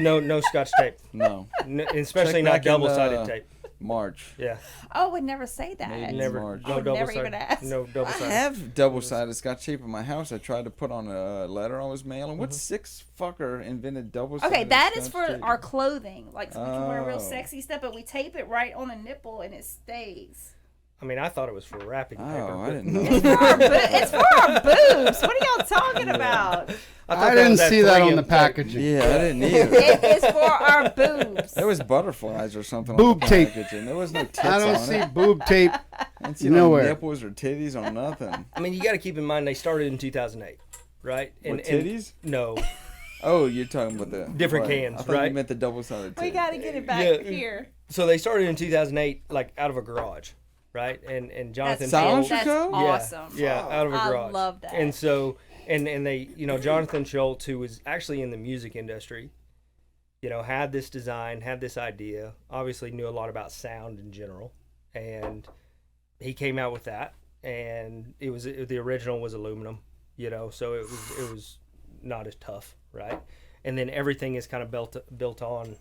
No Scotch tape. No. Especially not double-sided tape. March. Yeah. Oh, would never say that. Maybe Never. March. No never double-sided. even ask. No I double-sided. have double-sided Scotch tape in my house. I tried to put on a letter I was mailing. What sick fucker invented double-sided? Okay, that is Scotch for tape? our clothing. Like, so we can wear real Oh. sexy stuff, but we tape it right on the nipple and it stays. I mean, I thought it was for wrapping paper. Oh, I but- didn't know. It's for our boobs. What are y'all talking about? I didn't see that on the package. packaging. Yeah, I didn't either. It is for our boobs. There was butterflies or something Boob on the tape. packaging. There was no tits I don't on see it. boob tape. I didn't see no nowhere. nipples or titties on nothing. I mean, you got to keep in mind they started in 2008, right? What, titties? No. Oh, you're talking about the Different right. cans, I thought right? You meant the double-sided tape. We got to get it back Yeah. here. So they started in 2008, like out of a garage, right? And Jonathan. That's That's SilencerCo? awesome. Yeah, out of a I garage. love that. And so, and they, Jonathan Schultz, who was actually in the music industry, had this design, had this idea, obviously knew a lot about sound in general, and he came out with that, and the original was aluminum, so it was not as tough, right? And then everything is kind of built on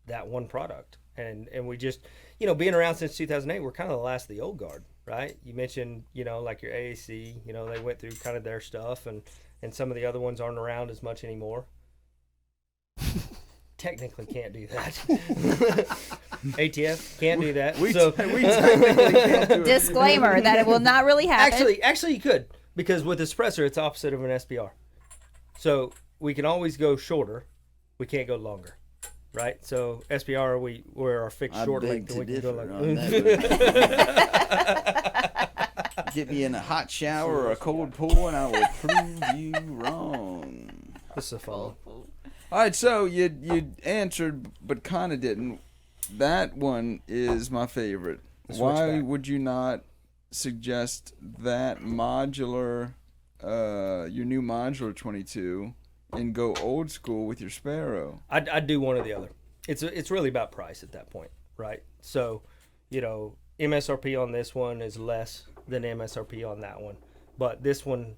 that one product, and we just, being around since 2008, we're kind of the last of the old guard, right? You mentioned, like your AAC, they went through kind of their stuff, and some of the other ones aren't around as much anymore. Technically can't do that. ATF can't do that. We So technically can't do it. Disclaimer that it will not really happen. actually you could, because with a suppressor it's opposite of an SBR. So we can always go shorter, we can't go longer. Right? So SBR we're our fixed I short beg length to and we can go differ like on that. Get me in a hot shower or a cold pool and I will prove you wrong. This is a fun. All right, so you answered, but kind of didn't. That one is my favorite. Why Switchback. would you not suggest that modular, your new modular 22, and go old school with your Sparrow? I'd do one or the other. It's really about price at that point, right? So, MSRP on this one is less than MSRP on that one, but this one.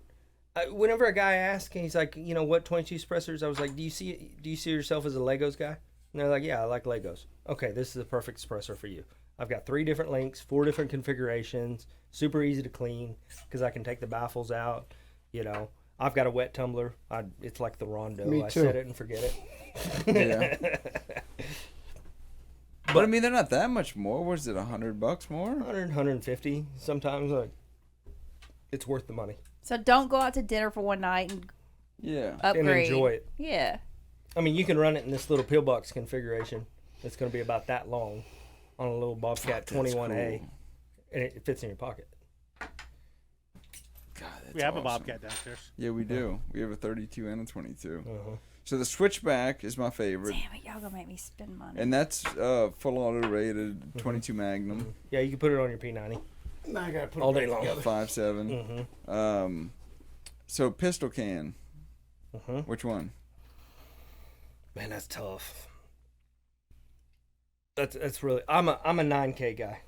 Whenever a guy asks, and he's like, what 22 suppressors? I was like, do you see yourself as a Legos guy? And they're like, yeah, I like Legos. Okay, this is the perfect suppressor for you. I've got 3 different links, 4 different configurations, super easy to clean because I can take the baffles out. I've got a wet tumbler. It's like the Rondo. Me I too. set it and forget it. Yeah. But I mean, they're not that much more. Was it $100 more? 100, 150 sometimes. Like, it's worth the money. So don't go out to dinner for one night and Yeah. upgrade. And enjoy it. Yeah. I mean, you can run it in this little pillbox configuration. It's going to be about that long on a little Bobcat 21A, cool. and it fits in your pocket. God, that's We have awesome. a Bobcat downstairs. Yeah, we do. We have a 32 and a 22. Uh-huh. So the Switchback is my favorite. Damn it, y'all gonna make me spend money. And that's full auto rated 22 Magnum, Yeah, you can put it on your P90 Now I gotta put all it day back long. together. 5.7. Mm-hmm. So pistol can. Mm-hmm. Which one? Man, that's tough. That's really. I'm a 9K guy.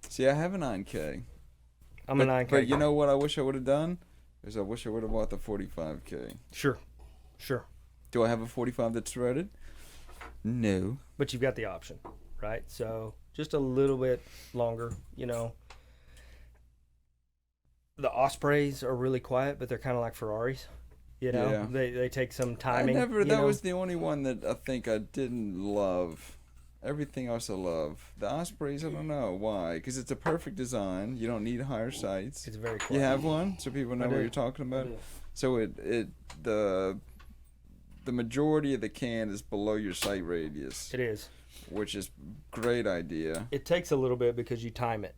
See, I have a 9K. I'm a 9K. But you know what I wish I would have done? Is I wish I would have bought the 45K. Sure. Do I have a 45 that's threaded? No. But you've got the option, right? So just a little bit longer, you know. The Ospreys are really quiet, but they're kind of like Ferraris. You know, Yeah. they take some timing. That was the only one that I think I didn't love. Everything else I love. The Ospreys, I don't know why. Because it's a perfect design. You don't need higher sights. It's very quiet. You have one, so people know I what do. you're talking I about. do. So the majority of the can is below your sight radius, It is. which is great idea. It takes a little bit because you time it,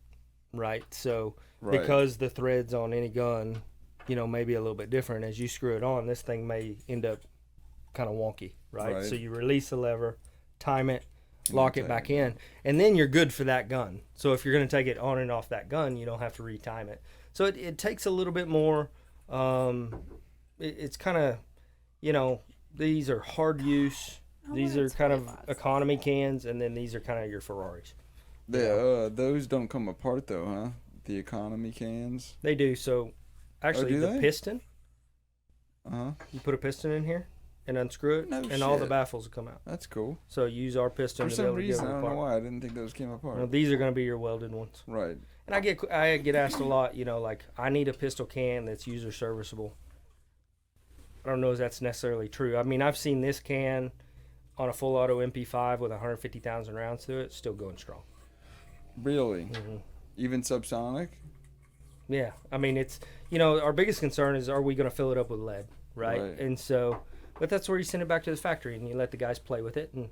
right? So Right. because the threads on any gun, you know, may be a little bit different. As you screw it on, this thing may end up kind of wonky, right? Right. So you release the lever, time it, lock it tighten back it. in, and then you're good for that gun. So if you're going to take it on and off that gun, you don't have to retime it. So it takes a little bit more. It's kind of, you know, these are hard use. I These wanna are kind of tell you about economy cans, and then these are kind of your Ferraris. Those don't come apart though, huh? The economy cans. They do. So actually, do the they? piston, Uh-huh. you put a piston in here and unscrew it, No and all the shit. baffles will come out. That's cool. So use our piston For to be able some to reason, get I them don't know apart. why I didn't think those came apart. Now, these are going to be your welded ones. Right. And I get asked a lot, you know, like, I need a pistol can that's user serviceable. I don't know if that's necessarily true. I mean, I've seen this can on a full auto MP5 with 150,000 rounds to it, still going strong. Really? Mhm. Even subsonic? Yeah, I mean, it's, you know, our biggest concern is, are we going to fill it up with lead, right? Right. And so, but that's where you send it back to the factory and you let the guys play with it and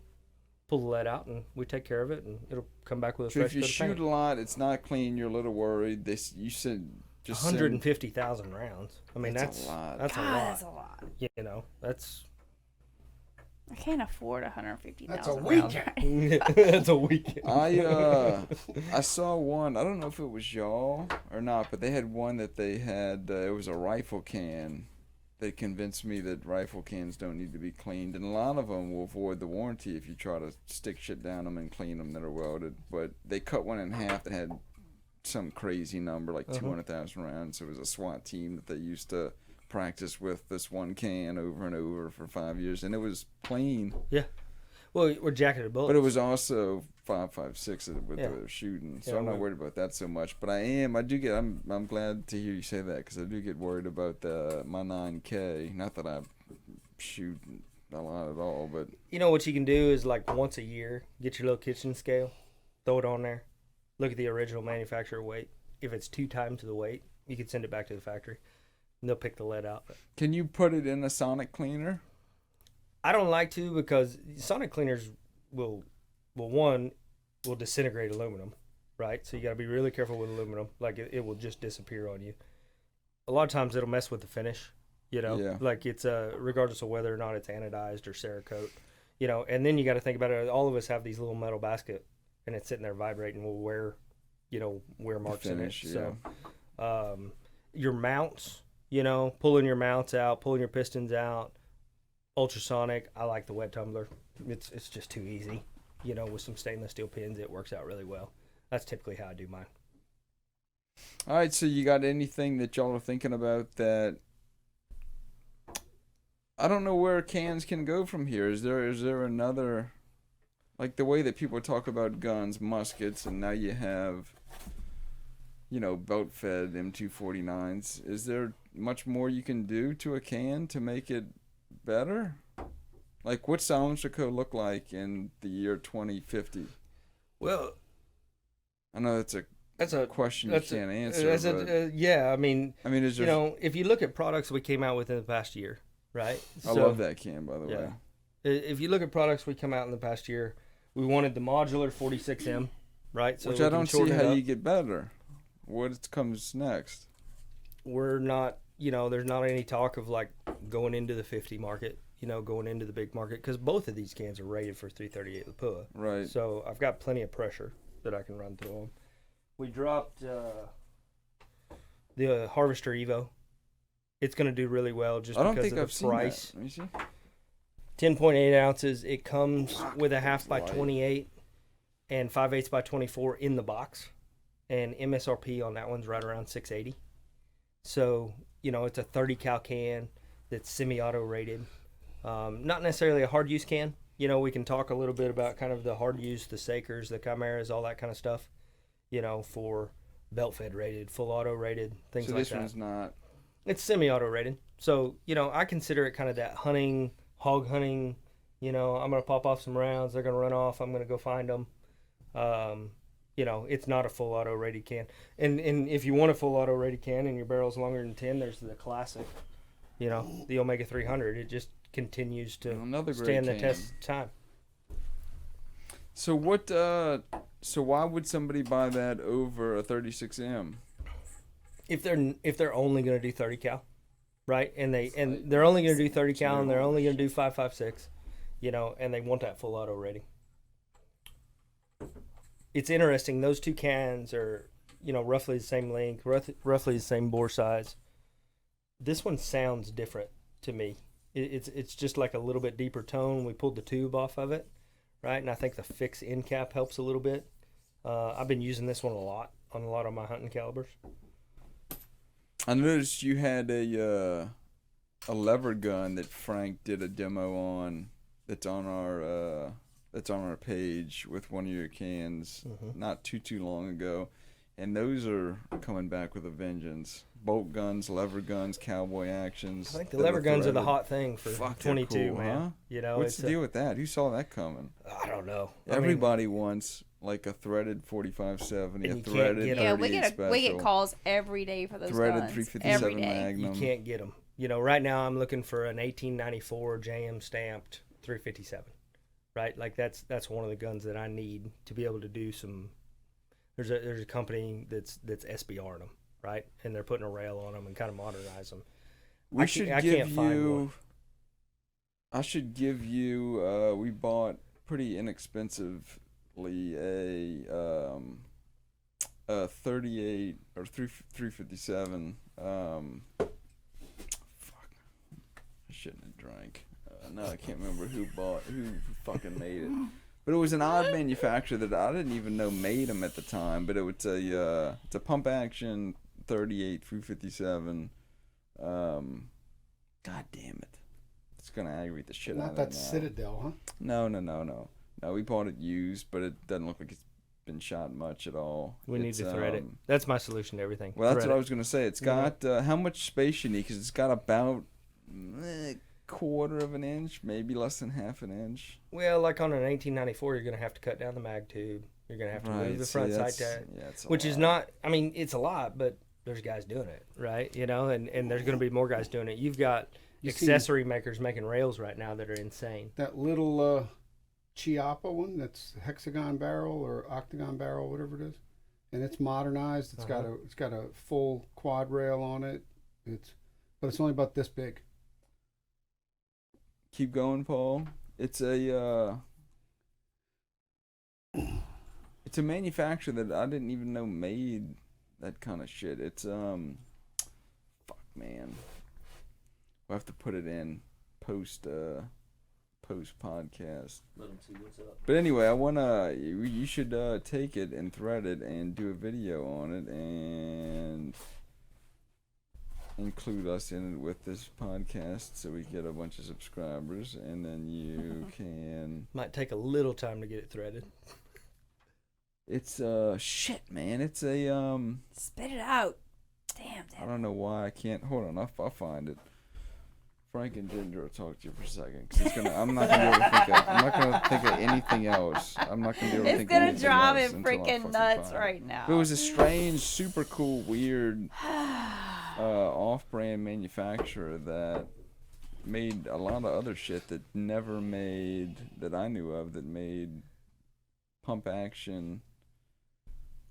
pull the lead out, and we take care of it, and it'll come back with a So fresh if you coat of shoot paint. a lot, it's not clean, you're a little worried. You said just send- 150,000 rounds. I mean, That's that's a lot. That's a God, lot. that's a lot. You know, that's I can't afford 150,000. That's a rounds, weekend. right? that's a weekend. I saw one. I don't know if it was y'all or not, but they had one that they had. It was a rifle can. They convinced me that rifle cans don't need to be cleaned, and a lot of them will void the warranty if you try to stick shit down them and clean them that are welded. But they cut one in half that had some crazy number, like 200,000 rounds. It was a SWAT team that they used to practice with this one can over and over for 5 years, and it was clean. Well, we're jacketed bullets. But it was also 5.56 with Yeah. the shooting, so Yeah, I'm not we- worried about that so much. But I'm glad to hear you say that, because I do get worried about my 9K. Not that I shoot a lot at all, but You know what you can do is, like, once a year, get your little kitchen scale, throw it on there, look at the original manufacturer weight. If it's 2 times the weight, you can send it back to the factory, and they'll pick the lead out. can you put it in a sonic cleaner? I don't like to, because sonic cleaners will disintegrate aluminum, right? So you got to be really careful with aluminum. Like, it will just disappear on you. A lot of times it'll mess with the finish, you know? Yeah. Like, it's regardless of whether or not it's anodized or Cerakote, you know? And then you got to think about it. All of us have these little metal basket, and it's sitting there vibrating. We'll wear marks finish, in it. So, your mounts, you know, pulling your mounts out, pulling your pistons out. Ultrasonic, I like the wet tumbler. It's just too easy. You know, with some stainless steel pins, it works out really well. That's typically how I do mine. All right, so you got anything that y'all are thinking about that? I don't know where cans can go from here. Is there another, like the way that people talk about guns, muskets, and now you have, you know, belt-fed M249s. Is there much more you can do to a can to make it better? Like, what's SilencerCo look like in the year 2050? Well, I know that's a question you can't answer. But, yeah, I mean, is you there, know, if you look at products we came out with in the past year, right? I love that can, by the way. If you look at products we come out in the past year, we wanted the modular 46M, right? So which I don't see how you get better. What comes next? We're not, you know, there's not any talk of like going into the 50 market, you know, going into the big market, because both of these cans are rated for 338 LaPua. Right. So I've got plenty of pressure that I can run through them. We dropped the Harvester Evo. It's going to do really well just because of the price. Let me see. 10.8 ounces. It comes with a half by 28 and 5/8 by 24 in the box. And MSRP on that one's right around $680. So, you know, it's a 30 cal can that's semi-auto rated. Not necessarily a hard use can. You know, we can talk a little bit about kind of the hard use, the Sakers, the Chimeras, all that kind of stuff. You know, for belt fed rated, full auto rated, things like that. So this one's not. It's semi-auto rated. So, you know, I consider it kind of that hunting, hog hunting. You know, I'm going to pop off some rounds. They're going to run off. I'm going to go find them. You know, it's not a full auto rated can. And if you want a full auto rated can and your barrel's longer than 10, there's the classic, you know, the Omega 300. It just continues to stand the test of time. So what? So why would somebody buy that over a 36M? If they're only going to do 30 cal, right? And they're only going to do 30 cal and they're only going to do 5.56, you know, and they want that full auto rating. It's interesting. Those two cans are, you know, roughly the same length, roughly the same bore size. This one sounds different to me. It's just like a little bit deeper tone. We pulled the tube off of it, right? And I think the fix end cap helps a little bit. I've been using this one a lot on a lot of my hunting calibers. I noticed you had a lever gun that Frank did a demo on. That's on our page with one of your cans not too long ago, and those are coming back with a vengeance. Bolt guns, lever guns, cowboy actions. I think the lever guns are the hot thing for 22, cool, man. Huh? You know, what's the deal with that? Who saw that coming? I don't know. Everybody wants like a threaded 4570, a threaded 38 special. We get calls every day for those threaded guns. 357 Magnum. You can't get them. You know, right now I'm looking for an 1894 JM stamped 357. Right, like that's one of the guns that I need to be able to do some. There's a company that's SBRing them, right, and they're putting a rail on them and kind of modernize them. I can't find one. I should give you. We bought pretty inexpensively a 38 or 357. Fuck, I shouldn't have drank. No, I can't remember who fucking made it. But it was an odd manufacturer that I didn't even know made them at the time. But it's a pump action 38 357. God damn it! It's gonna aggravate the shit out of it. Not that Citadel, huh? No. We bought it used, but it doesn't look like it's been shot much at all. We need to thread it. That's my solution to everything. Well, that's what I was gonna say. It's got how much space you need, because it's got about quarter of an inch, maybe less than half an inch. Well, like on an 1894, you're going to have to cut down the mag tube. You're going to have to move the front sight tag, which is not, I mean, it's a lot, but there's guys doing it, right? You know, and there's going to be more guys doing it. You've got accessory makers making rails right now that are insane. That little Chiappa one, that's hexagon barrel or octagon barrel, whatever it is, and it's modernized. It's got a full quad rail on it. But it's only about this big. Keep going, Paul. It's a manufacturer that I didn't even know made that kind of shit. It's fuck, man. We'll have to put it in post podcast. Let them see what's up. But anyway, you should take it and thread it and do a video on it and include us in it with this podcast so we get a bunch of subscribers, and then you can. Might take a little time to get it threaded. It's shit, man. It's a Spit it out. Damn. I don't know why I can't. Hold on, I'll find it. Frank and Ginger will talk to you for a second, cause I'm not gonna think of anything else. I'm not gonna be able to It's think of gonna anything drive else it until I freaking fucking nuts find it. right now. It was a strange, super cool, weird, off-brand manufacturer that made a lot of other shit that never made, that I knew of, that made pump action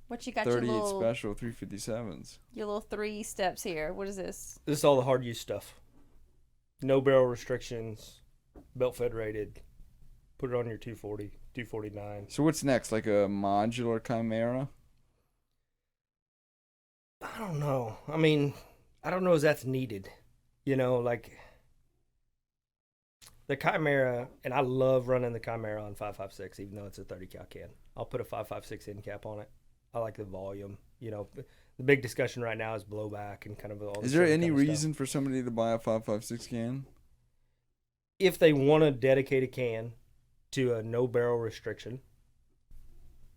What you got 38 your little special 357s. your little 3 steps here? What is this? This is all the hard use stuff. No barrel restrictions, belt fed rated. Put it on your 240, 249. So what's next? Like a modular Chimera? I don't know. I mean, I don't know if that's needed. You know, like the Chimera, and I love running the Chimera on 5.56, even though it's a 30 cal can. I'll put a 5.56 end cap on it. I like the volume. You know, the big discussion right now is blowback and kind of all. Is there any reason for somebody to buy a 5.56 can? If they want to dedicate a can to a no barrel restriction,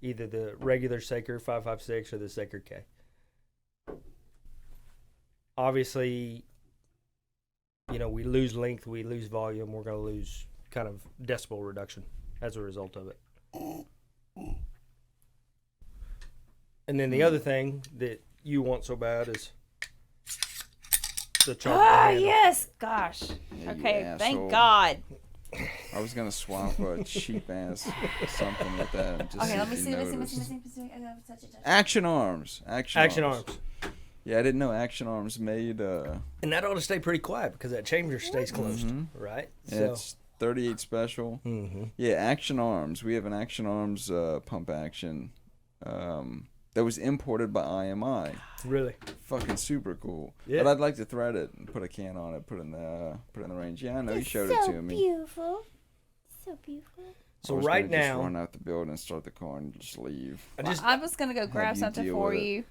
either the regular Saker 5.56 or the Saker K. Obviously, you know, we lose length, we lose volume, we're going to lose kind of decibel reduction as a result of it. And then the other thing that you want so bad is the charger handle. Yes, gosh. Yeah, you Okay, asshole. thank God. I was gonna swap a cheap ass something with that. And just Okay, let me if see. you Let me noticed. see. I gotta touch it. Action Arms. Action arms. Yeah, I didn't know Action Arms made. And that ought to stay pretty quiet because that chamber stays closed, right? Yeah, it's 38 special. Yeah, Action Arms. We have an Action Arms pump action that was imported by IMI. Really? Fucking super cool. Yeah. But I'd like to thread it and put a can on it, put it in the range. Yeah, I know you showed it to me. Beautiful. So beautiful. So I was right gonna just now, run out the building and start the car and just leave. I was gonna go grab you something deal for with it. you.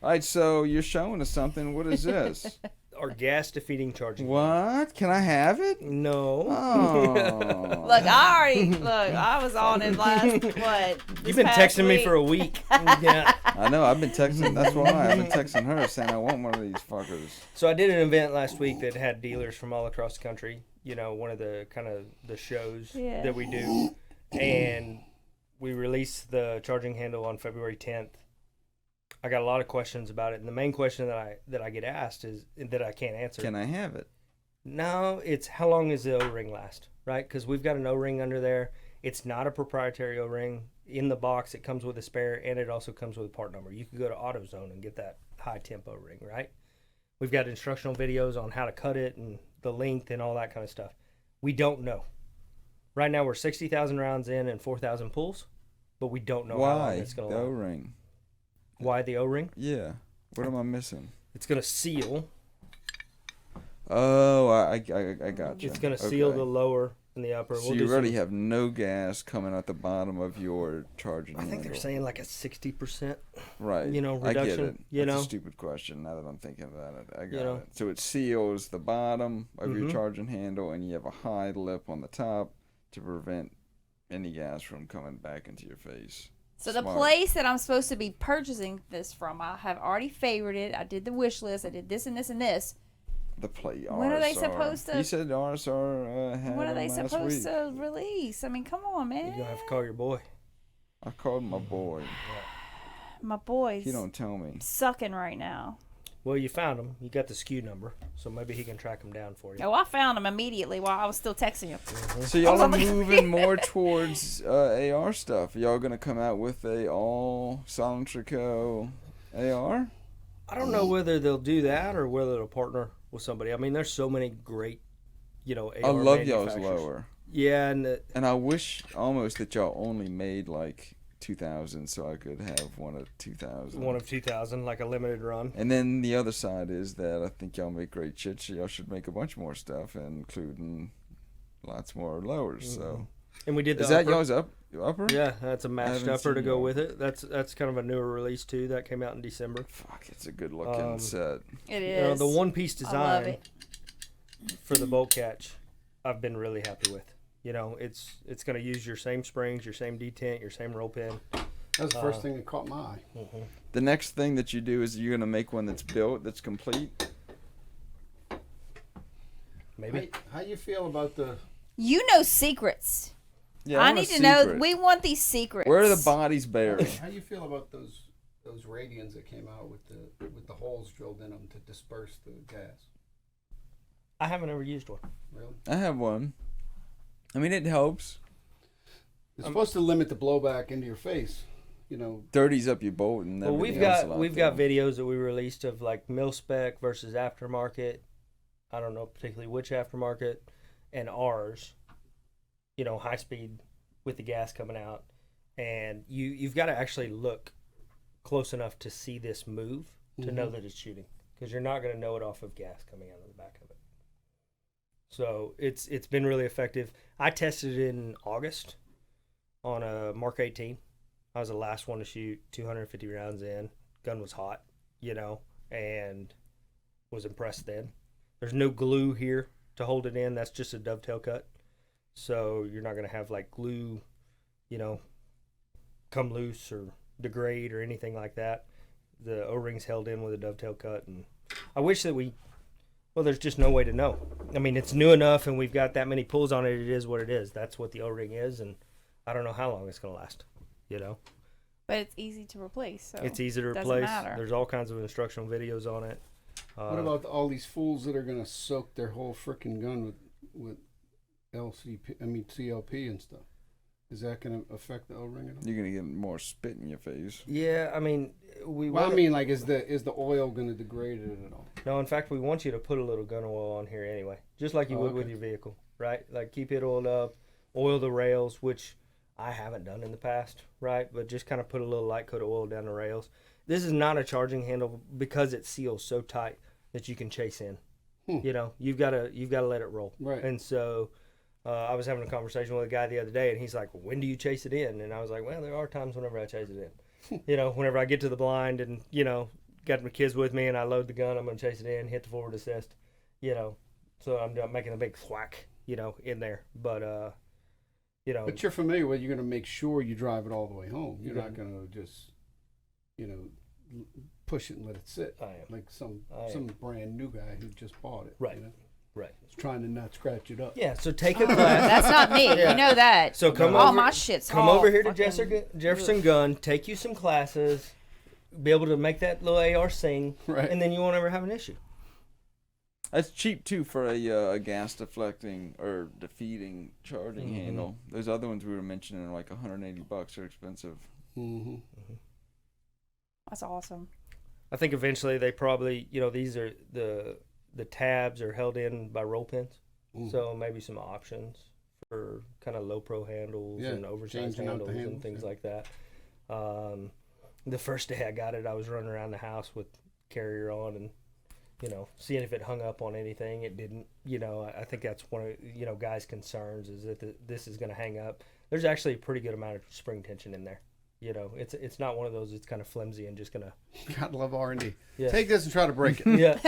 All right, so you're showing us something. What is this? our gas defeating charging. What? Can I have it? No. Oh. Look, I was on it last what? You've been texting me for a week. Yeah. I know. I've been texting. That's why I've been texting her saying I want one of these fuckers. So I did an event last week that had dealers from all across the country. You know, one of the kind of the shows that we do, and we released the charging handle on February 10th. I got a lot of questions about it, and the main question that I get asked is that I can't answer. Can I have it? No, it's how long does the O-ring last, right? Because we've got an O-ring under there. It's not a proprietary O-ring. In the box, it comes with a spare, and it also comes with a part number. You could go to AutoZone and get that high temp O-ring, right? We've got instructional videos on how to cut it and the length and all that kind of stuff. We don't know. Right now, we're 60,000 rounds in and 4,000 pulls, but we don't know how long Why it's going the to last. O-ring? Why the O-ring? Yeah. What am I missing? It's going to seal. Oh, I got you. It's going to seal the lower and the upper. So you already have no gas coming out the bottom of your charging handle. I think they're saying like a 60%. Right. reduction. I get it. You That's know? a stupid question now that I'm thinking about it. I got You know? it. So it seals the bottom of your charging handle, and you have a high lip on the top to prevent any gas from coming back into your face. So the Smart. place that I'm supposed to be purchasing this from, I have already favorited. I did the wish list. I did this and this and this. The play. When are they RSR. supposed to- He said RSR had When are they them last supposed week. to release? I mean, come on, man. You're going to have to call your boy. I called my boy. My boy's He don't tell me. sucking right now. Well, you found him. You got the SKU number, so maybe he can track him down for you. Oh, I found him immediately while I was still texting him. So y'all are on the moving more towards AR stuff. Y'all gonna come out with a all SilencerCo AR? I don't know whether they'll do that or whether they'll partner with somebody. I mean, there's so many great, AR I love y'all's manufacturers. lower, Yeah, and and I wish almost that y'all only made like 2,000, so I could have one of 2,000. one of 2,000, like a limited run. And then the other side is that I think y'all make great shit, so y'all should make a bunch more stuff, including lots more lowers. So And we did the is that upper. y'all's upper? Yeah, that's a matched haven't upper to seen go y'all. with it. That's kind of a newer release too. That came out in December. Fuck, it's a good looking set. It is. The one piece I love design it. for the bolt catch, I've been really happy with. It's going to use your same springs, your same detent, your same roll pin. That was the first thing that caught my eye. The next thing that you do is you're gonna make one that's built, that's complete. maybe. How you feel about the? You know secrets. Yeah, I want a need to know. secret. We want these secrets. Where are the bodies buried? How you feel about those radians that came out with the holes drilled in them to disperse the gas? I haven't ever used one. Really? I have one. I mean, it helps. It's supposed to limit the blowback into your face. You know. Dirties up your boat and Well, everything else a lot we've there. got videos that we released of like mil spec versus aftermarket. I don't know particularly which aftermarket, and ours. You know, high speed with the gas coming out, and you've got to actually look close enough to see this move to know that it's shooting, because you're not going to know it off of gas coming out of the back of it. So it's been really effective. I tested it in August on a Mark 18. I was the last one to shoot 250 rounds in. Gun was hot, you know, and was impressed then. There's no glue here to hold it in. That's just a dovetail cut. So you're not going to have like glue, you know, come loose or degrade or anything like that. The O-ring's held in with a dovetail cut. And I wish that there's just no way to know. I mean, it's new enough and we've got that many pulls on it. It is what it is. That's what the O-ring is. And I don't know how long it's going to last, you know. But it's easy to replace. So It's easy to doesn't replace. matter. There's all kinds of instructional videos on it. What about all these fools that are gonna soak their whole freaking gun with CLP and stuff? Is that gonna affect the O-ring at all? You're gonna get more spit in your face. Yeah, I mean, like, is the oil gonna degrade it at all? No, in fact, we want you to put a little gun oil on here anyway, just like you would with your vehicle, right? Like keep it oiled up, oil the rails, which I haven't done in the past, right? But just kind of put a little light coat of oil down the rails. This is not a charging handle because it seals so tight that you can chase in. You know, you've got to let it roll. Right. And so I was having a conversation with a guy the other day, and he's like, "When do you chase it in?" And I was like, "Well, there are times whenever I chase it in. You know, whenever I get to the blind and you know got my kids with me and I load the gun, I'm gonna chase it in, hit the forward assist. You know, so I'm making a big thwack, you know, in there. But you know, But you're familiar with. You're gonna make sure you drive it all the way home. You're not gonna just, you know, push it and let it sit. I am. Like some am. brand new guy who just bought it. Right. You know? Right. He's trying to not scratch it up. Yeah. So take a class. That's not me. Yeah. You know that. So come all over. my shit's Come all over here to fucking- Jefferson Gun. Take you some classes. Be able to make that little AR sing, Right. and then you won't ever have an issue. That's cheap too for a gas deflecting or defeating charging handle. Those other ones we were mentioning are like $180. Are expensive. Mm-hmm. That's awesome. I think eventually they probably, you know, these are the tabs are held in by roll pins, so maybe some options for kind of low pro handles Yeah, and oversized changing out the handles and handles, things yeah. like that. The first day I got it, I was running around the house with carrier on and, you know, seeing if it hung up on anything. It didn't. You know, I think that's one of, you know, guys' concerns is that this is going to hang up. There's actually a pretty good amount of spring tension in there. You know, it's not one of those that's kind of flimsy and just going to. God love R&D. Yeah. Take this and try to break it. Yeah.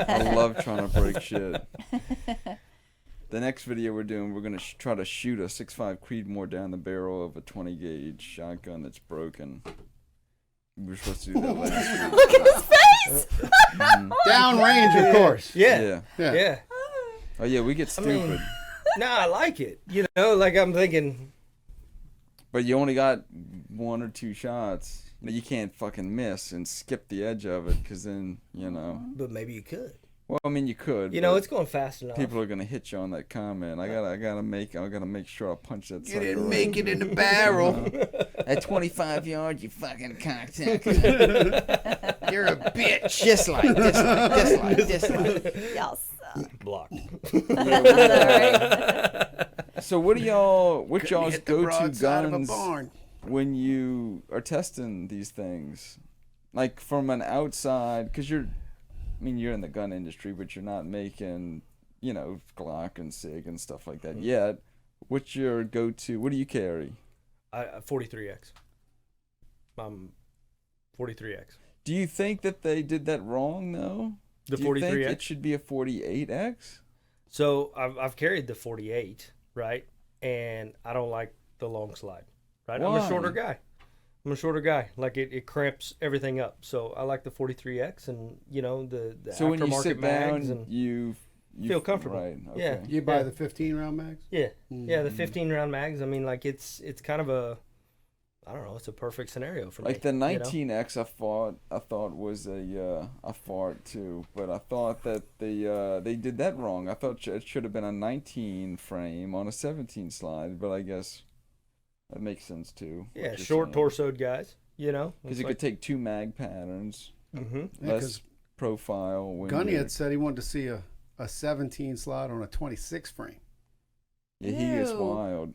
I love trying to break shit. The next video we're doing, we're gonna try to shoot a 6.5 Creedmoor down the barrel of a 20 gauge shotgun that's broken. We were supposed to do that last week. Look at his face. Downrange, of course. Yeah. Yeah. Yeah. Oh yeah, we get I stupid. mean, no, I like it. You know, like I'm thinking. But you only got 1 or 2 shots. You can't fucking miss and skip the edge of it, because then, you know. But maybe you could. Well, I mean, you could. You know, but it's going fast enough. people are gonna hit you on that comment. I gotta make sure I punch that. You sucker didn't right. make it in the barrel. At 25 yards, you fucking cocksucker. You're a bitch. Dislike. Y'all suck. Blocked. So what do y'all? What Couldn't y'all's hit the go-to broadside of a guns barn. when you are testing these things? Like from an outside, because you're in the gun industry, but you're not making, you know, Glock and Sig and stuff like that yet. What's your go-to? What do you carry? 43X. 43X. Do you think that they did that wrong though? The Do you think 43X. it should be a 48X? So I've carried the 48, right? And I don't like the long slide, right? I'm Why? a shorter guy. I'm a shorter guy. Like it cramps everything up. So I like the 43X and the So when you aftermarket sit mags down, and you feel comfortable. Right. Okay. Yeah. You buy the 15 round mags? Yeah, the 15 round mags. I mean, like it's kind of I don't know, it's a perfect scenario for me. Like the 19X, I thought was a fart too, but I thought that they did that wrong. I thought it should have been a 19 frame on a 17 slide, but I guess that makes sense too. Yeah, short torsoed guys, because you could take 2 mag patterns, Mm-hmm. less profile. Gunny had said he wanted to see a 17 slide on a 26 frame. Yeah, he gets Ew. wild.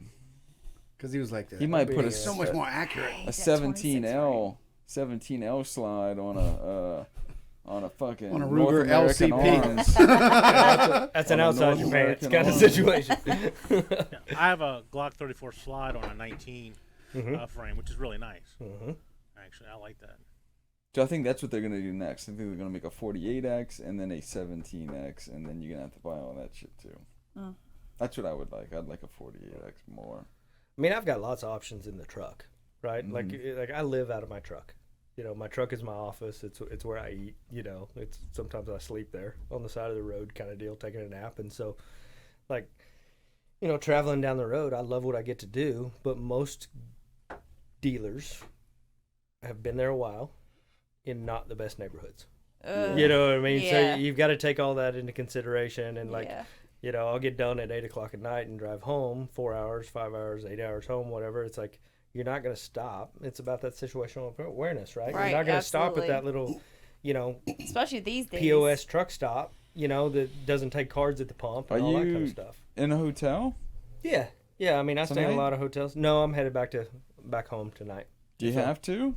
Because he was like that. He might put so much more accurate. a 17L slide on a fucking On a North Ruger American LCP. Arms. That's an On a outside your North pants American kind of Arms. situation. I have a Glock 34 slide on a 19 frame, which is really nice. Mm-hmm. Actually, I like that. So I think that's what they're gonna do next. I think they're gonna make a 48X and then a 17X, and then you're gonna have to buy all that shit too. Mm. That's what I would like. I'd like a 48X more. I mean, I've got lots of options in the truck, right? Mhm. Like I live out of my truck. My truck is my office. It's where I eat. It's sometimes I sleep there on the side of the road, kind of deal, taking a nap. And so, like, traveling down the road, I love what I get to do. But most dealers have been there a while in not the best neighborhoods. You know what I mean? Yeah. So you've got to take all that into consideration. And like, yeah. I'll get done at 8:00 at night and drive home 4 hours, 5 hours, 8 hours home, whatever. It's like, you're not going to stop. It's about that situational awareness, right? Right, You're not going to stop at absolutely. that little, Especially these days. POS truck stop, that doesn't take cards at the pump and Are all that kind you- of stuff. In a hotel? Yeah. I mean, I stay in a Tonight? lot of hotels. No, I'm headed back home tonight. Do you So- have to?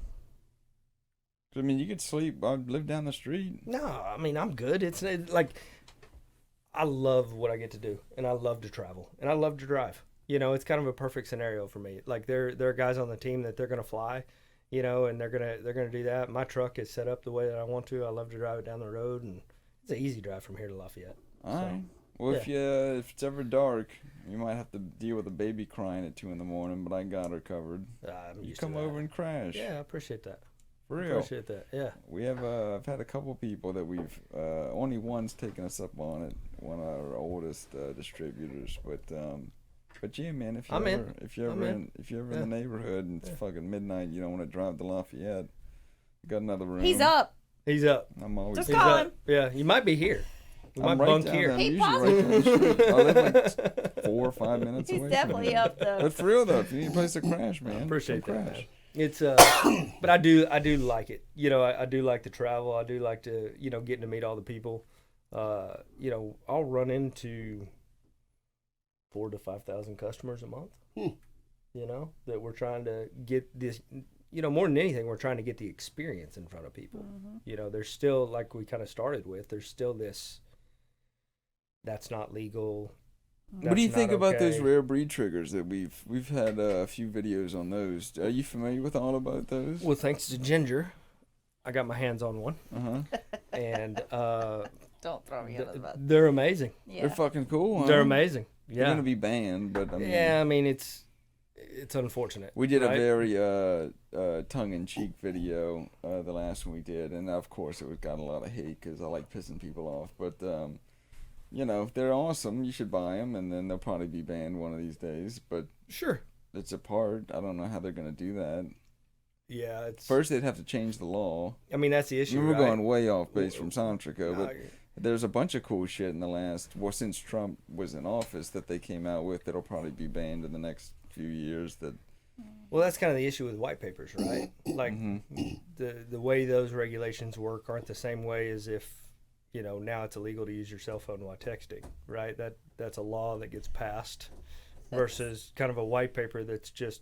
I mean, you could sleep. I live down the street. No, I mean, I'm good. It's like, I love what I get to do, and I love to travel, and I love to drive. It's kind of a perfect scenario for me. Like there are guys on the team that they're gonna fly, and they're gonna do that. My truck is set up the way that I want to. I love to drive it down the road, and it's an easy drive from here to Lafayette. All right. Well, if it's ever dark, you might have to deal with a baby crying at 2 a.m. But I got her covered. I'm You used come to that. over and crash. Yeah, I appreciate that. For real. Appreciate that. Yeah. We have. I've had a couple people that we've. Only one's taken us up on it. One of our oldest distributors, but yeah, man. If you're I'm ever, in. if you're I'm ever in. if you're ever in the neighborhood and it's fucking midnight, you don't want to drive to Lafayette. Got another room. He's up. He's up. I'm always. Just He's call up. him. Yeah, you might be here. You I'm might right bunk down here. there. I'm He usually right down the street. I live like 4 or 5 minutes away. He's from definitely here. up though. But for real though, if you need a place to crash, man, Appreciate come that, crash. man. It's but I do like it. I do like to travel. I do like to getting to meet all the people. I'll run into 4,000 to 5,000 customers a month. That we're trying to get this. More than anything, we're trying to get the experience in front of people. Mm-hmm. There's still, like we kind of started with, there's still this. That's not legal. What do you That's think not about those okay. rare breed triggers that we've had a few videos on those? Are you familiar with all about those? Well, thanks to Ginger, I got my hands on one, and Don't throw me under the bus. they're amazing. Yeah. They're fucking cool. Huh? They're amazing. They're Yeah, gonna be banned, but I mean, yeah. I mean, it's unfortunate. we did right? a very tongue-in-cheek video the last one we did, and of course it got a lot of hate because I like pissing people off. But they're awesome. You should buy them, and then they'll probably be banned one of these days. But Sure. it's a part. I don't know how they're gonna do that. Yeah, it's First, they'd have to change the law. I mean, that's the issue. We're right? going way off base from SilencerCo, No, but there's a bunch of cool shit in the last, since Trump was in office that they came out with that'll probably be banned in the next few years. That well, that's kind of the issue with white papers, right? Like Mhm. the way those regulations work aren't the same way as if now it's illegal to use your cell phone while texting, right? That's a law that gets passed versus kind of a white paper that's just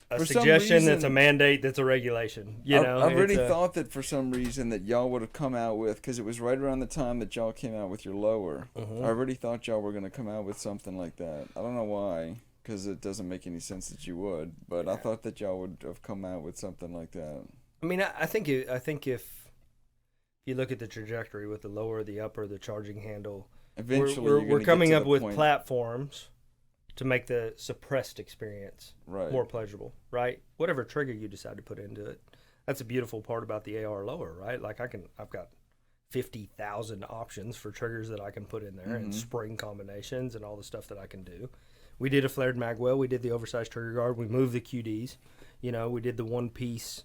a For some suggestion that's a reason- mandate that's a regulation. I really It's a- thought that for some reason that y'all would have come out with, because it was right around the time that y'all came out with your lower. Mhm. I really thought y'all were going to come out with something like that. I don't know why, because it doesn't make any sense that you would, but I thought that y'all would have come out with something like that. I mean, I think if you look at the trajectory with the lower, the upper, the charging handle, Eventually, we're you're gonna coming get to up the with point. platforms to make the suppressed experience Right. more pleasurable, right? Whatever trigger you decide to put into it. That's a beautiful part about the AR lower, right? Like I've got 50,000 options for triggers that I can put in there and spring combinations and all the stuff that I can do. We did a flared magwell. We did the oversized trigger guard. We moved the QDs. You know, we did the one-piece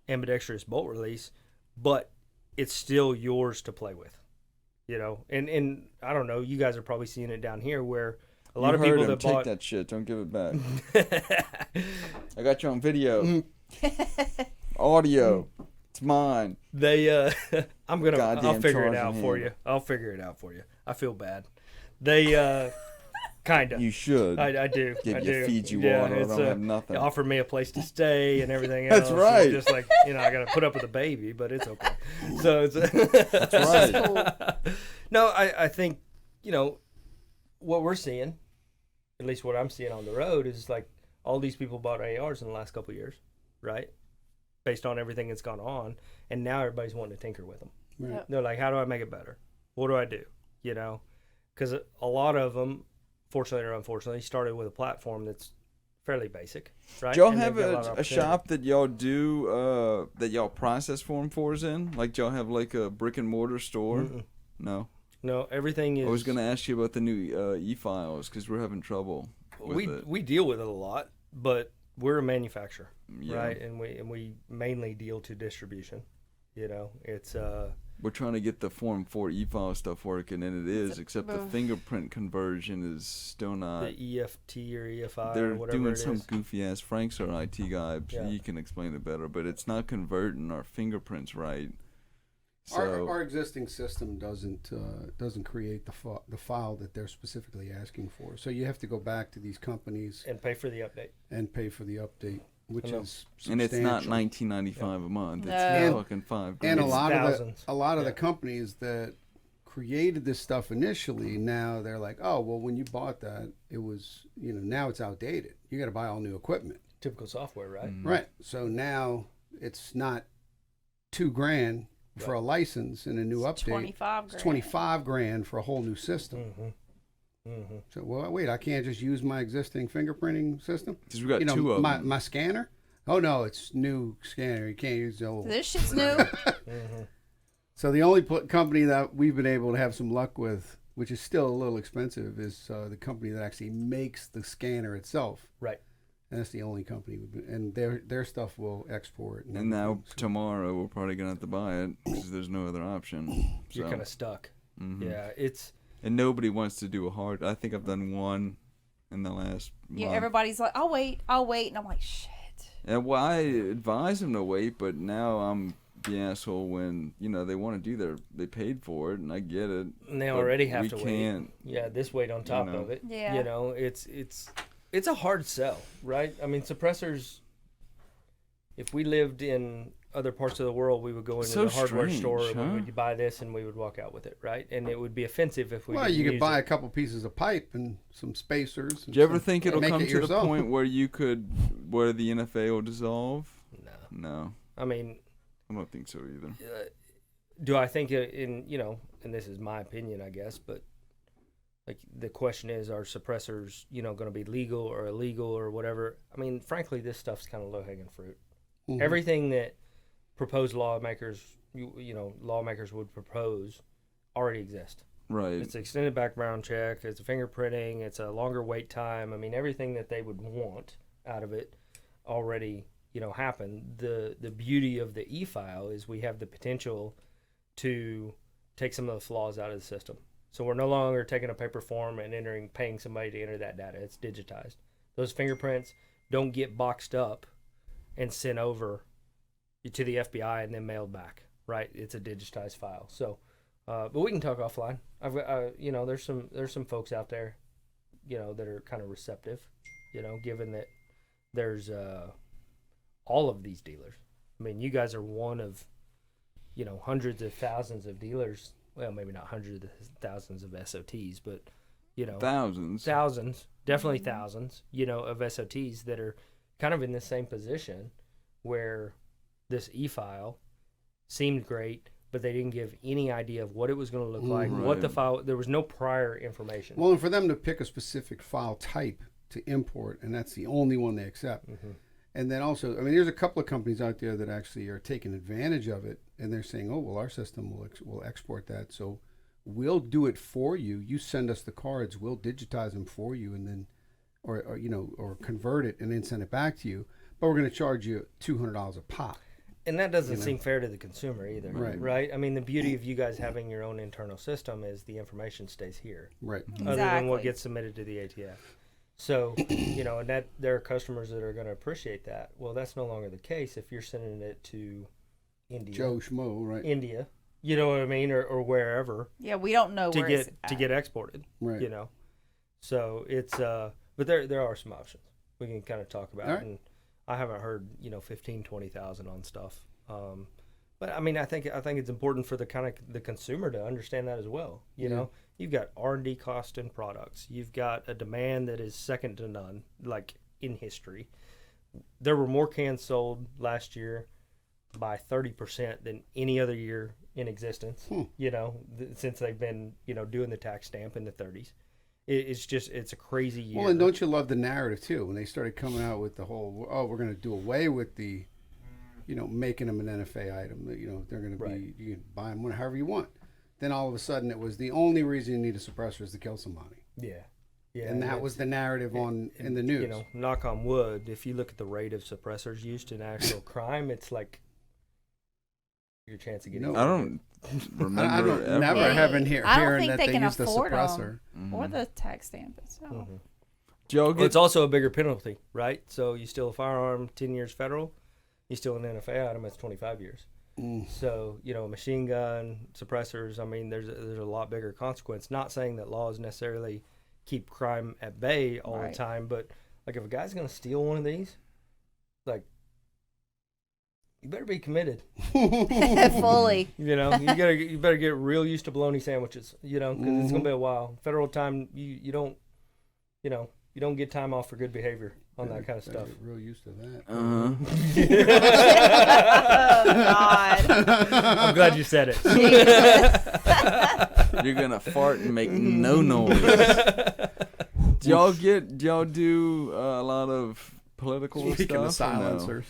ambidextrous bolt release, but it's still yours to play with. You know, and I don't know, you guys are probably seeing it down here where a lot of people that Take bought that shit. Don't give it back. I got you on video. Audio. It's mine. they I'll Goddamn figure it charging out for hand. you. I'll figure it out for you. I feel bad. They kind of. You should. I do. Give I you do. feed you Yeah, water. I it's, don't have nothing. They offered me a place to stay and everything else. That's right. And just like, you know, I got to put up with a baby, but it's okay. So it's That's right. No, I think, you know, what we're seeing, at least what I'm seeing on the road, is like all these people bought ARs in the last couple of years, right? Based on everything that's gone on, and now everybody's wanting to tinker with them. Right. Yep. They're like, how do I make it better? What do I do? You know, because a lot of them, fortunately or unfortunately, started with a platform that's fairly basic, right? Do y'all And have they've got lot of a opportunity. shop that y'all do that y'all process form fours in? Like, do y'all have like a brick and mortar store? Mm-mm. No. No, everything is. I was gonna ask you about the new e-files because we're having trouble with it. We deal with it a lot, but we're a manufacturer, Yeah. right? And we mainly deal to distribution. You know, it's We're trying to get the Form 4 e-file stuff working, and it is, except the fingerprint conversion is still not. the EFT or EFI They're or whatever doing it some is. goofy ass. Frank's our IT guy. Yeah. He can explain it better, but it's not converting our fingerprints right. So Our existing system doesn't create the file that they're specifically asking for. So you have to go back to these companies And pay for the update. and pay for the update, which I know. is and it's not substantial. $19.95 a month. It's No. fucking $5 And a It's lot thousands. of the Yeah. companies that created this stuff initially, now they're like, oh well, when you bought that, it was, you know, now it's outdated. You got to buy all new equipment, Typical software, right? right? So now it's not $2,000 for a license and a new update. 25 It's grand. 25 grand for a whole new system. Mm-hmm. Mm-hmm. So well, wait, I can't just use my existing fingerprinting system. Because we got You know, two of my them. my scanner. Oh no, it's new scanner. You can't use the old. This shit's new. Mm-hmm. So the only company that we've been able to have some luck with, which is still a little expensive, is the company that actually makes the scanner itself. Right. And that's the only company, and their stuff will export. And now everything. So- tomorrow we're probably gonna have to buy it because there's no other option. You're So, kind of stuck. mhm. Yeah, it's And nobody wants to do a hard. I think I've done one in the last Yeah, month. everybody's like, I'll wait, and I'm like, shit. And well, I advise them to wait, but now I'm the asshole when they want to do they paid for it, and I get it. and they but already have we to wait. can't. Yeah, this weight on top know. of it. Yeah. You know, it's a hard sell, right? I mean, suppressors. If we lived in other parts of the world, we would go into So the hardware strange, store and huh? we would buy this and we would walk out with it, right? And it would be offensive if we. well, didn't you could use buy it. a couple pieces of pipe and some spacers. And Do you ever some- think it'll make come it to the yourself. point where where the NFA will dissolve? No, No, I mean, I don't think so either. do I think and this is my opinion, I guess, but like the question is, are suppressors, going to be legal or illegal or whatever? I mean, frankly, this stuff's kind of low hanging fruit. Mhm. Everything that proposed lawmakers would propose already exist. Right. It's an extended background check. It's a fingerprinting. It's a longer wait time. I mean, everything that they would want out of it already, happened. The beauty of the e-file is we have the potential to take some of the flaws out of the system. So we're no longer taking a paper form and paying somebody to enter that data. It's digitized. Those fingerprints don't get boxed up and sent over to the FBI and then mailed back. Right? It's a digitized file. So. But we can talk offline. I've got, there's some folks out there, that are kind of receptive, given that there's all of these dealers. I mean, you guys are one of, hundreds of thousands of dealers. Well, maybe not hundreds of thousands of SOTs, but Thousands. definitely thousands, of SOTs that are kind of in the same position where this e-file seemed great, but they didn't give any idea of what it was going to look like, what the Right. file. There was no prior information. Well, and for them to pick a specific file type to import, and that's the only one they accept. Mm-hmm. And then also, I mean, there's a couple of companies out there that actually are taking advantage of it, and they're saying, "Oh, well, our system will export that, so we'll do it for you. You send us the cards, we'll digitize them for you, and then, or convert it and then send it back to you. But we're going to charge you $200 a pop." And that doesn't seem fair to the consumer either, Right. I mean, the beauty of you guys having your own internal system is the information stays here, Right. Exactly. other than what gets submitted to the ATF. So, and that there are customers that are going to appreciate that. Well, that's no longer the case if you're sending it to India, Joe Schmo, right? India, you know what I mean, or wherever Yeah, we don't know to where get it's to at. get exported, Right. you know. So it's but there are some options we can kind of talk about, All right. and I haven't heard 15,000-20,000 on stuff. But I mean, I think it's important for the consumer to understand that as well. You know, you've got R&D cost in products. You've got a demand that is second to none, like in history. There were more cans sold last year by 30% than any other year in existence. Since they've been doing the tax stamp in the 30s. It's a crazy year. Well, and don't you love the narrative too? When they started coming out with the whole, we're going to do away with the, making them an NFA item. They're going to be, you can buy them however you want. Then all of a sudden, it was the only reason you need a suppressor is to kill somebody. Yeah. And that was the narrative in the news. Knock on wood, if you look at the rate of suppressors used in actual crime, it's like your chance of getting. I don't remember. I don't ever. never They- having I don't hearing think that they they can used a afford 'em. suppressor. Or the tax stamp itself. Joe, Well, it's also a bigger penalty, right? So you steal a firearm, 10 years federal. You steal an NFA item, that's 25 years. So, a machine gun, suppressors, I mean, there's a lot bigger consequence. Not saying that laws necessarily keep crime at bay all the time, but like if a guy's going to steal one of these, like, you better be committed. Fully. You better get real used to bologna sandwiches, because it's going to be a while. Federal time, you don't get time off for good behavior on that kind of stuff. Get real used to that. Oh, God. I'm glad you said it. You're gonna fart and make no noise. Do y'all do a lot of political Speaking stuff? of silencers.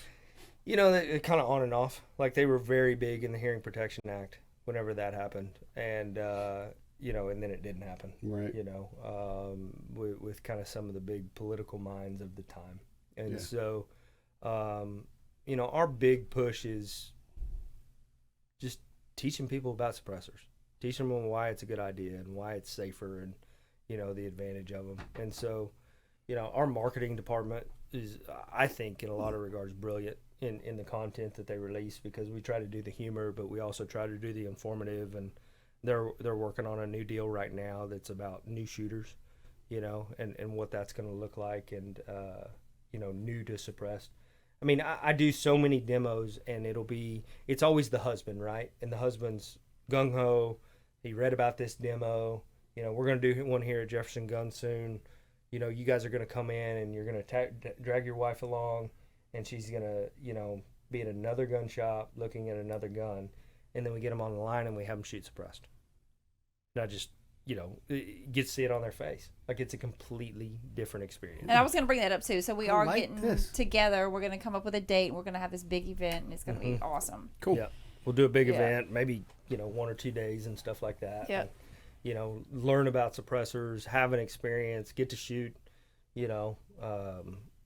It kind of on and off. Like they were very big in the Hearing Protection Act whenever that happened, and and then it didn't happen. Right. With kind of some of the big political minds of the time, and so, our big push is just teaching people about suppressors, teaching them why it's a good idea and why it's safer, and the advantage of them. And so, our marketing department is, I think, in a lot of regards, brilliant in the content that they release, because we try to do the humor, but we also try to do the informative. And they're working on a new deal right now that's about new shooters, and what that's going to look like, and new to suppressed. I mean, I do so many demos, and it's always the husband, right? And the husband's gung-ho. He read about this demo. We're going to do one here at Jefferson Gun soon. You guys are going to come in, and you're going to drag your wife along, and she's going to, be at another gun shop looking at another gun. And then we get them on the line, and we have them shoot suppressed. Not just, get to see it on their face. Like, it's a completely different experience. And I was going to bring that up, too. So we are like getting this. together. We're going to come up with a date, and we're going to have this big event, and it's going to be awesome. Cool. Yeah. We'll do a big Yeah. event, maybe, 1 or 2 days and stuff like that. Yep. And, learn about suppressors, have an experience, get to shoot,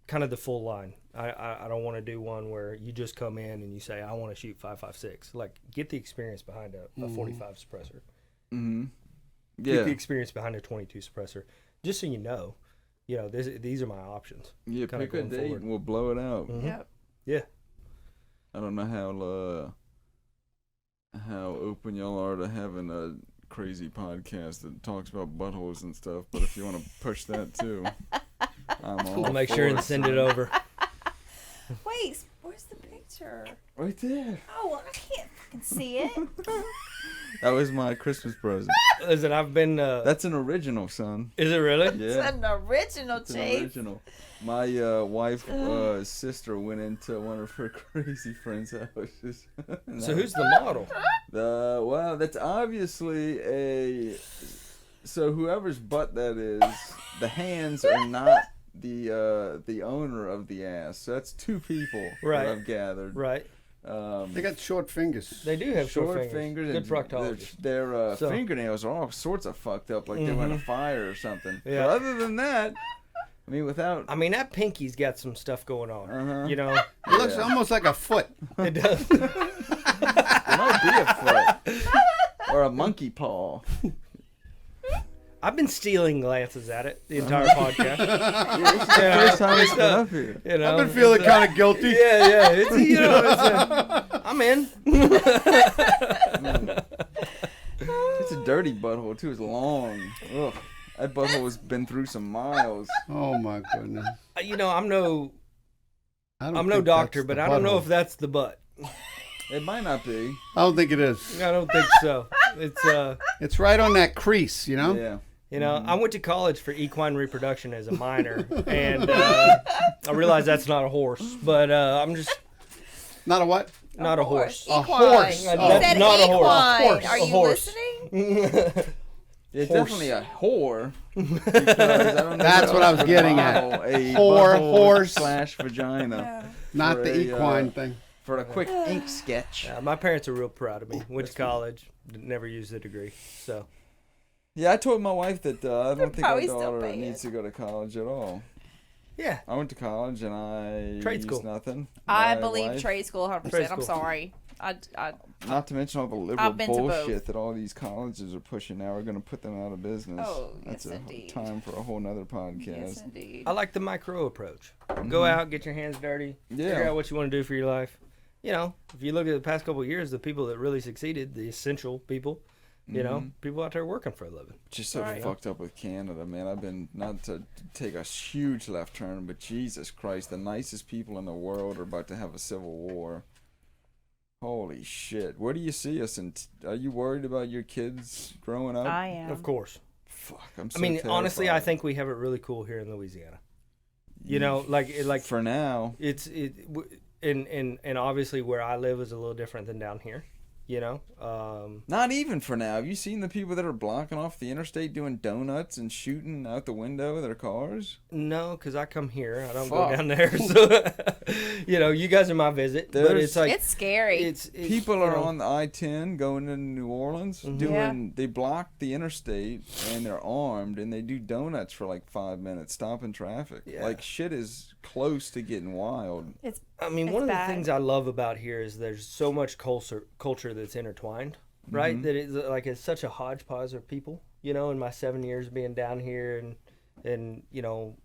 kind of the full line. I don't want to do one where you just come in and you say, I want to shoot 5.56. Like, get the experience behind a 45 suppressor. Mm-hmm. Get Yeah. the experience behind a 22 suppressor. Just so you know, these are my options. Yeah, kinda pick a going date forward. and we'll blow it out. Mhm. Yep. Yeah. I don't know how open y'all are to having a crazy podcast that talks about buttholes and stuff, but if you want to push that too, I'm all I'll make for sure and it. send it over. Wait, where's the picture? Right there. Oh, I can't fucking see it. That was my Christmas present. Listen, I've been. That's an original, son. Is it really? It's Yeah, an original, it's an Chase. original. My wife's sister went into one of her crazy friends' houses. So who's the model? Well, that's obviously so whoever's butt that is, the hands are not the owner of the ass. So that's 2 people Right. that I've gathered. Right. They got short fingers. They do have short fingers. Good and proctologist. Their So- fingernails are all sorts of fucked up, like they went on fire or something. Yeah. But other than that, I mean, without I mean, that pinky's got some stuff going on. You know, It looks almost like a foot. it does. it might be a foot or a monkey paw. I've been stealing glances at it the entire podcast. First time it's been up here. You know, I've been feeling kind of guilty. yeah. It's I'm in. It's a dirty butthole too. It's long. Ugh. That butthole has been through some miles. Oh my goodness. You know, I'm no I don't I'm no think doctor, that's but the I don't know butthole. if that's the butt. It might not be. I don't think it is. I don't think so. It's It's right on that crease, you know. Yeah. you know, I went to college for equine reproduction as a minor, and I realized that's not a horse, but I'm just Not a what? not a horse. A Equine. horse. He Oh. That's said not a horse. equine. Horse. Are A you horse. listening? It's Horse. definitely a whore. Because I don't know That's what I was getting at. model a Whore, butthole horse. / vagina Not For the a, equine thing. for a quick ink sketch. My parents are real proud of me. Went to college, never used the degree. So Yeah, I told my wife that I don't think our probably still daughter paying. needs to go to college at all. yeah, I went to college and I Trade used school. nothing. I My believe wife- trade school 100%. Trade I'm school. sorry. I Not to mention all the liberal I've been to both. bullshit that all these colleges are pushing now. We're going to put them out of business. Oh, That's yes, a indeed. time for a whole nother podcast. yes, indeed. I like the micro approach. Go out, get your hands dirty, figure Yeah. out what you want to do for your life. You know, if you look at the past couple of years, the people that really succeeded, the essential people, you know, people out there working for a living. Just so Right. fucked up with Canada, man. I've been, not to take a huge left turn, but Jesus Christ, the nicest people in the world are about to have a civil war. Holy shit. Where do you see us? And are you worried about your kids growing up? I am. Of course. Fuck, I'm so I mean, honestly, I terrified. think we have it really cool here in Louisiana. You know, like For now. and obviously where I live is a little different than down here. You know, Not even for now. Have you seen the people that are blocking off the interstate doing donuts and shooting out the window of their cars? no, because I come here, I don't Fuck. go down there. So, you know, you guys are my visit, but There's- it's like It's scary. it's People you are know, on the I-10 going into New Orleans doing. They block the interstate and they're armed and they do donuts for like 5 minutes, stopping traffic. Yeah. Like shit is close to getting wild. it's I mean, It's one of bad. the things I love about here is there's so much culture that's intertwined, right? That it's like it's such a hodgepodge of people, you know. In my 7 years being down here, and you know,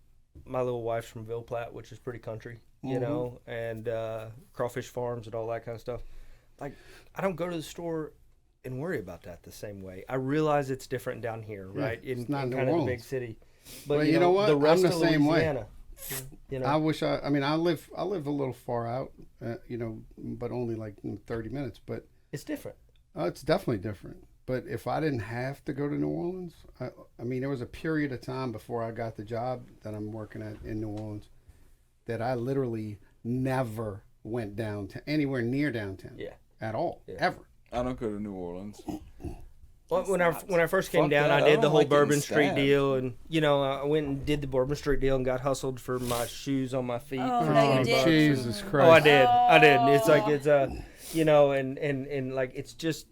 my little wife's from Ville Platte, which is pretty country, you know, and crawfish farms and all that kind of stuff. Like, I don't go to the store and worry about that the same way. I realize it's different down here, Yeah, right? it's in not in New kind of the big Orleans. city. But Well, you know what? The I'm rest the of same way. Louisiana, you know, I wish I mean, I live a little far out, you know, but only like 30 minutes. But it's different. it's definitely different. But if I didn't have to go to New Orleans, I mean, there was a period of time before I got the job that I'm working at in New Orleans that I literally never went downtown, anywhere near downtown. Yeah. At all, Yeah. ever. I don't go to New Orleans. Well, when I first came Fuck down, that. I I did the don't whole like getting Bourbon Street stabbed. deal, and you know, I went and did the Bourbon Street deal and got hustled for my shoes on my feet Oh, for no, you 20 did. bucks. Jesus Christ. Oh, I did. It's like it's you know, and like it's just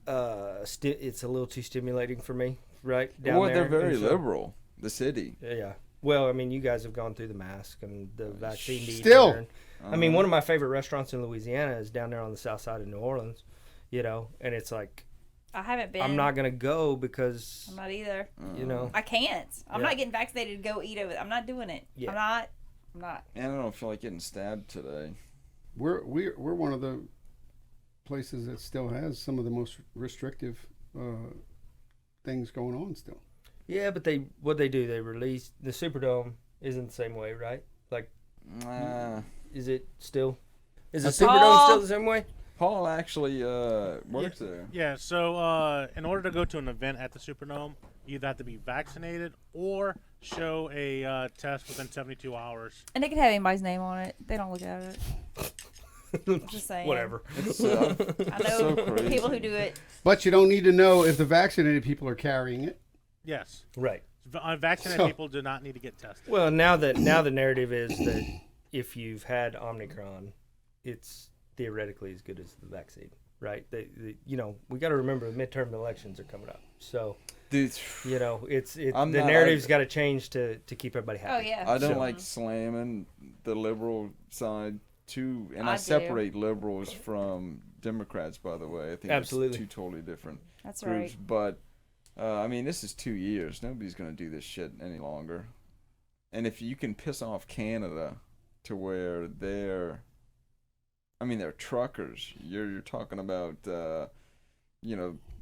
it's a little too stimulating for me, right? Down Well, there. they're very And so- liberal. The city. Yeah. Well, I mean, you guys have gone through the mask and the vaccine. Still. detour, and- I mean, one of my favorite restaurants in Louisiana is down there on the south side of New Orleans. You know, and it's like I haven't been. I'm not gonna go because I'm not either. you know. I can't. I'm Yeah. not getting vaccinated to go eat over. I'm not doing it. Yeah. I'm not. And I don't feel like getting stabbed today. We're one of the places that still has some of the most restrictive things going on still. Yeah, but what they do, they release the Superdome isn't the same way, right? Like, is it still? Is the Superdome still the same way? Paul actually works there. Yeah, so in order to go to an event at the Superdome, you either have to be vaccinated or show a test within 72 hours. And they can have anybody's name on it. They don't look at it. Just saying. Whatever. It's, I know so crazy. people who do it. But you don't need to know if the vaccinated people are carrying it. Yes. Right. Unvaccinated people do not need to get tested. Well, now the narrative is that if you've had Omicron, it's theoretically as good as the vaccine, right? We got to remember the midterm elections are coming up, so Dude, it's the I'm not- narrative's got to change to keep everybody Oh happy. yeah. I don't So- like slamming the liberal side too, and I I do. separate liberals from Democrats. By the way, I think Absolutely. it's two totally different That's groups. right. But I mean, this is 2 years. Nobody's gonna do this shit any longer. And if you can piss off Canada to where they're truckers. You're talking about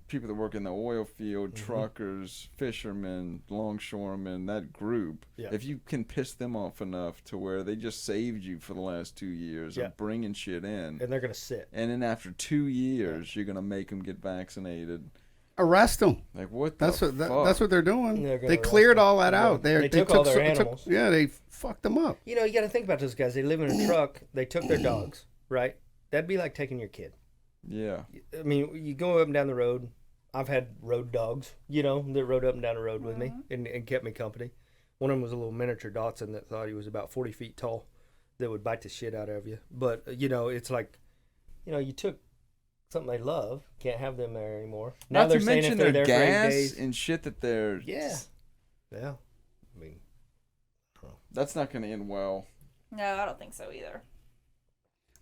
people that work in the oil field, truckers, fishermen, longshoremen, that group. Yeah. If you can piss them off enough to where they just saved you for the last 2 years Yeah. of bringing shit in, And they're gonna sit. and then after 2 years you're gonna make them get vaccinated. Arrest them. Like what? That's the what fuck? that's what they're doing. They're gonna They arrest cleared them. all that Yeah. out. They took all their took- animals. yeah, they fucked them up. You got to think about those guys. They live in a truck. They took their dogs, right? That'd be like taking your kid. Yeah. I mean, you go up and down the road. I've had road dogs, that rode up and down the road with me and kept me company. One of them was a little miniature Dachshund that thought he was about 40 feet tall that would bite the shit out of you. But, it's like, you took something they love, can't have them there anymore. Now Not they're to saying mention if they're their there for 8 gas days. and shit that they're. Yeah. Yeah. I mean, That's not gonna end well. No, I don't think so either.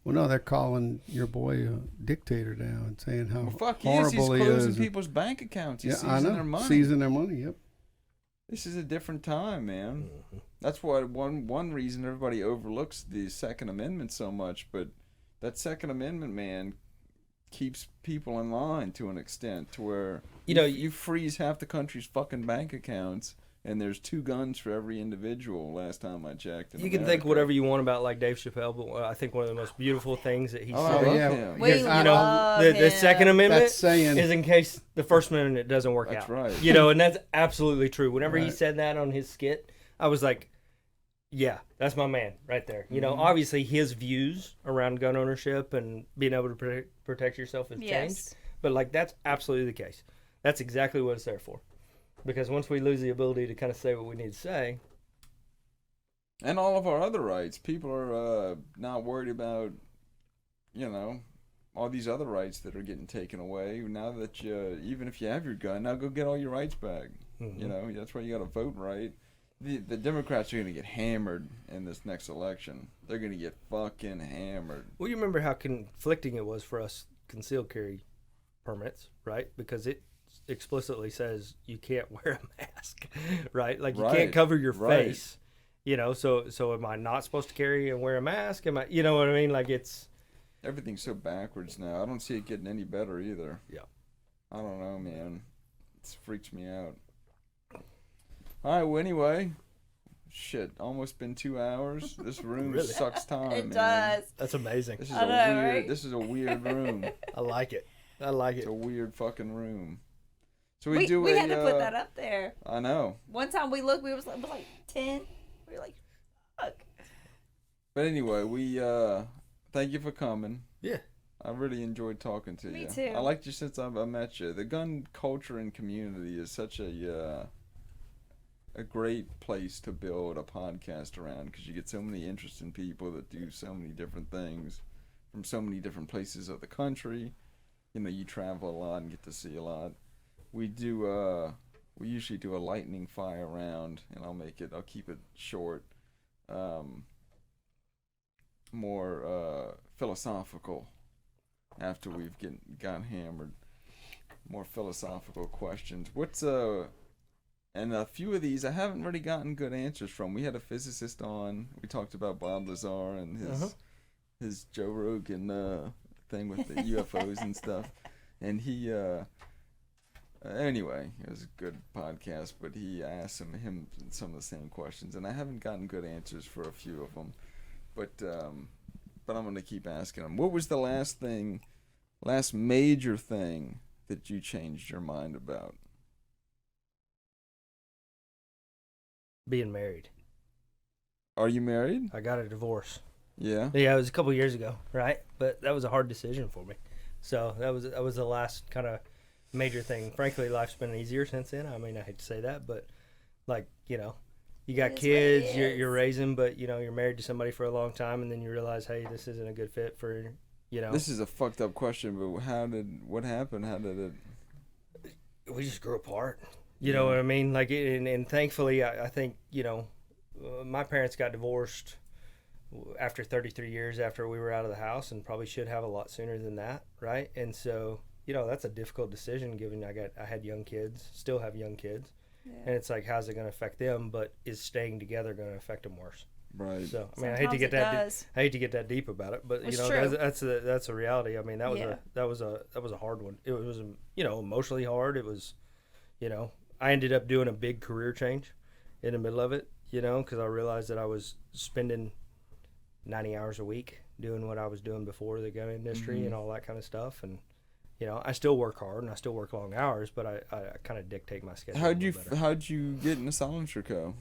Well, no, they're calling your boy a dictator now and saying how Well, fuck he is. He's horrible he closing is. people's bank accounts. He's Yeah, I seizing know. their money. Seizing their money. Yep. This is a different time, man. Mm-hmm. That's why one reason everybody overlooks the Second Amendment so much. But that Second Amendment, man, keeps people in line to an extent to where you freeze half the country's fucking bank accounts, and there's 2 guns for every individual. Last time I checked. In you can think America. whatever you want about like Dave Chappelle, but I think one of the most beautiful things that he Oh, I said, love yeah. him. We Yes, I love the Second him. Amendment That's saying is in case the First Amendment doesn't work That's out. right. And that's absolutely true. Whenever he Right. said that on his skit, I was like, yeah, that's my man right there. Mm-hmm. Obviously his views around gun ownership and being able to protect yourself has changed. Yes. But like that's absolutely the case. That's exactly what it's there for. Because once we lose the ability to kind of say what we need to say, And all of our other rights. People are not worried about, all these other rights that are getting taken away. Now that even if you have your gun, now go get all your rights back. Mhm. That's why you got to vote right. The Democrats are going to get hammered in this next election. They're going to get fucking hammered. well, you remember how conflicting it was for us concealed carry permits, right? Because it explicitly says you can't wear a mask, right? Like you Right, can't cover your right. face, So am I not supposed to carry and wear a mask? Am I? You know what I mean? Like it's Everything's so backwards now. I don't see it getting any better either. Yeah. I don't know, man. It freaks me out. All right, well, anyway. Shit, almost been 2 hours. This room Really? sucks time, It man. does. that's amazing. This is I a know, weird. right? This is a weird room. I like it. I like It's it. a weird fucking room. So We do had to put that up there. I know. One time we looked, it was like 10. We were like, fuck. But anyway, we thank you for coming. Yeah. I really enjoyed talking to Me you. too. I liked you since I met you. The gun culture and community is such a great place to build a podcast around because you get so many interesting people that do so many different things from so many different places of the country. You travel a lot and get to see a lot. We usually do a lightning fire round, and I'll keep it short. More philosophical after we've got hammered. More philosophical questions. And a few of these I haven't really gotten good answers from. We had a physicist on. We talked about Bob Lazar and his Joe Rogan thing with the UFOs and stuff. And he anyway, it was a good podcast, but he asked him some of the same questions, and I haven't gotten good answers for a few of them. But I'm going to keep asking him. What was the last major thing that you changed your mind about? Being married. Are you married? I got a divorce. Yeah. Yeah, it was a couple years ago, right? But that was a hard decision for me. So that was the last kind of major thing. Frankly, life's been easier since then. I mean, I hate to say that, but Like, you know, you got It is what kids, it you're is. raising, but you know, you're married to somebody for a long time, and then you realize, hey, this isn't a good fit for, you know. This is a fucked up question, but what happened? How did it? We just grew apart. You know what I mean? Like, and thankfully, I think, you know, my parents got divorced after 33 years after we were out of the house, and probably should have a lot sooner than that, right? And so, you know, that's a difficult decision given I had young kids, still have young kids, and it's like, how's it going to affect them? But is staying together going to affect them worse? Right. So I mean, I hate Sometimes to get it that does. I hate to get that deep about it, but you It's know, true. that's a reality. I mean, that was Yeah. that was a hard one. It was, you know, emotionally hard. It was, you know, I ended up doing a big career change in the middle of it, you know, because I realized that I was spending 90 hours a week doing what I was doing before the gun industry and all that kind of stuff. And, you know, I still work hard and I still work long hours, but I kind of dictate my schedule. How'd you get into SilencerCo?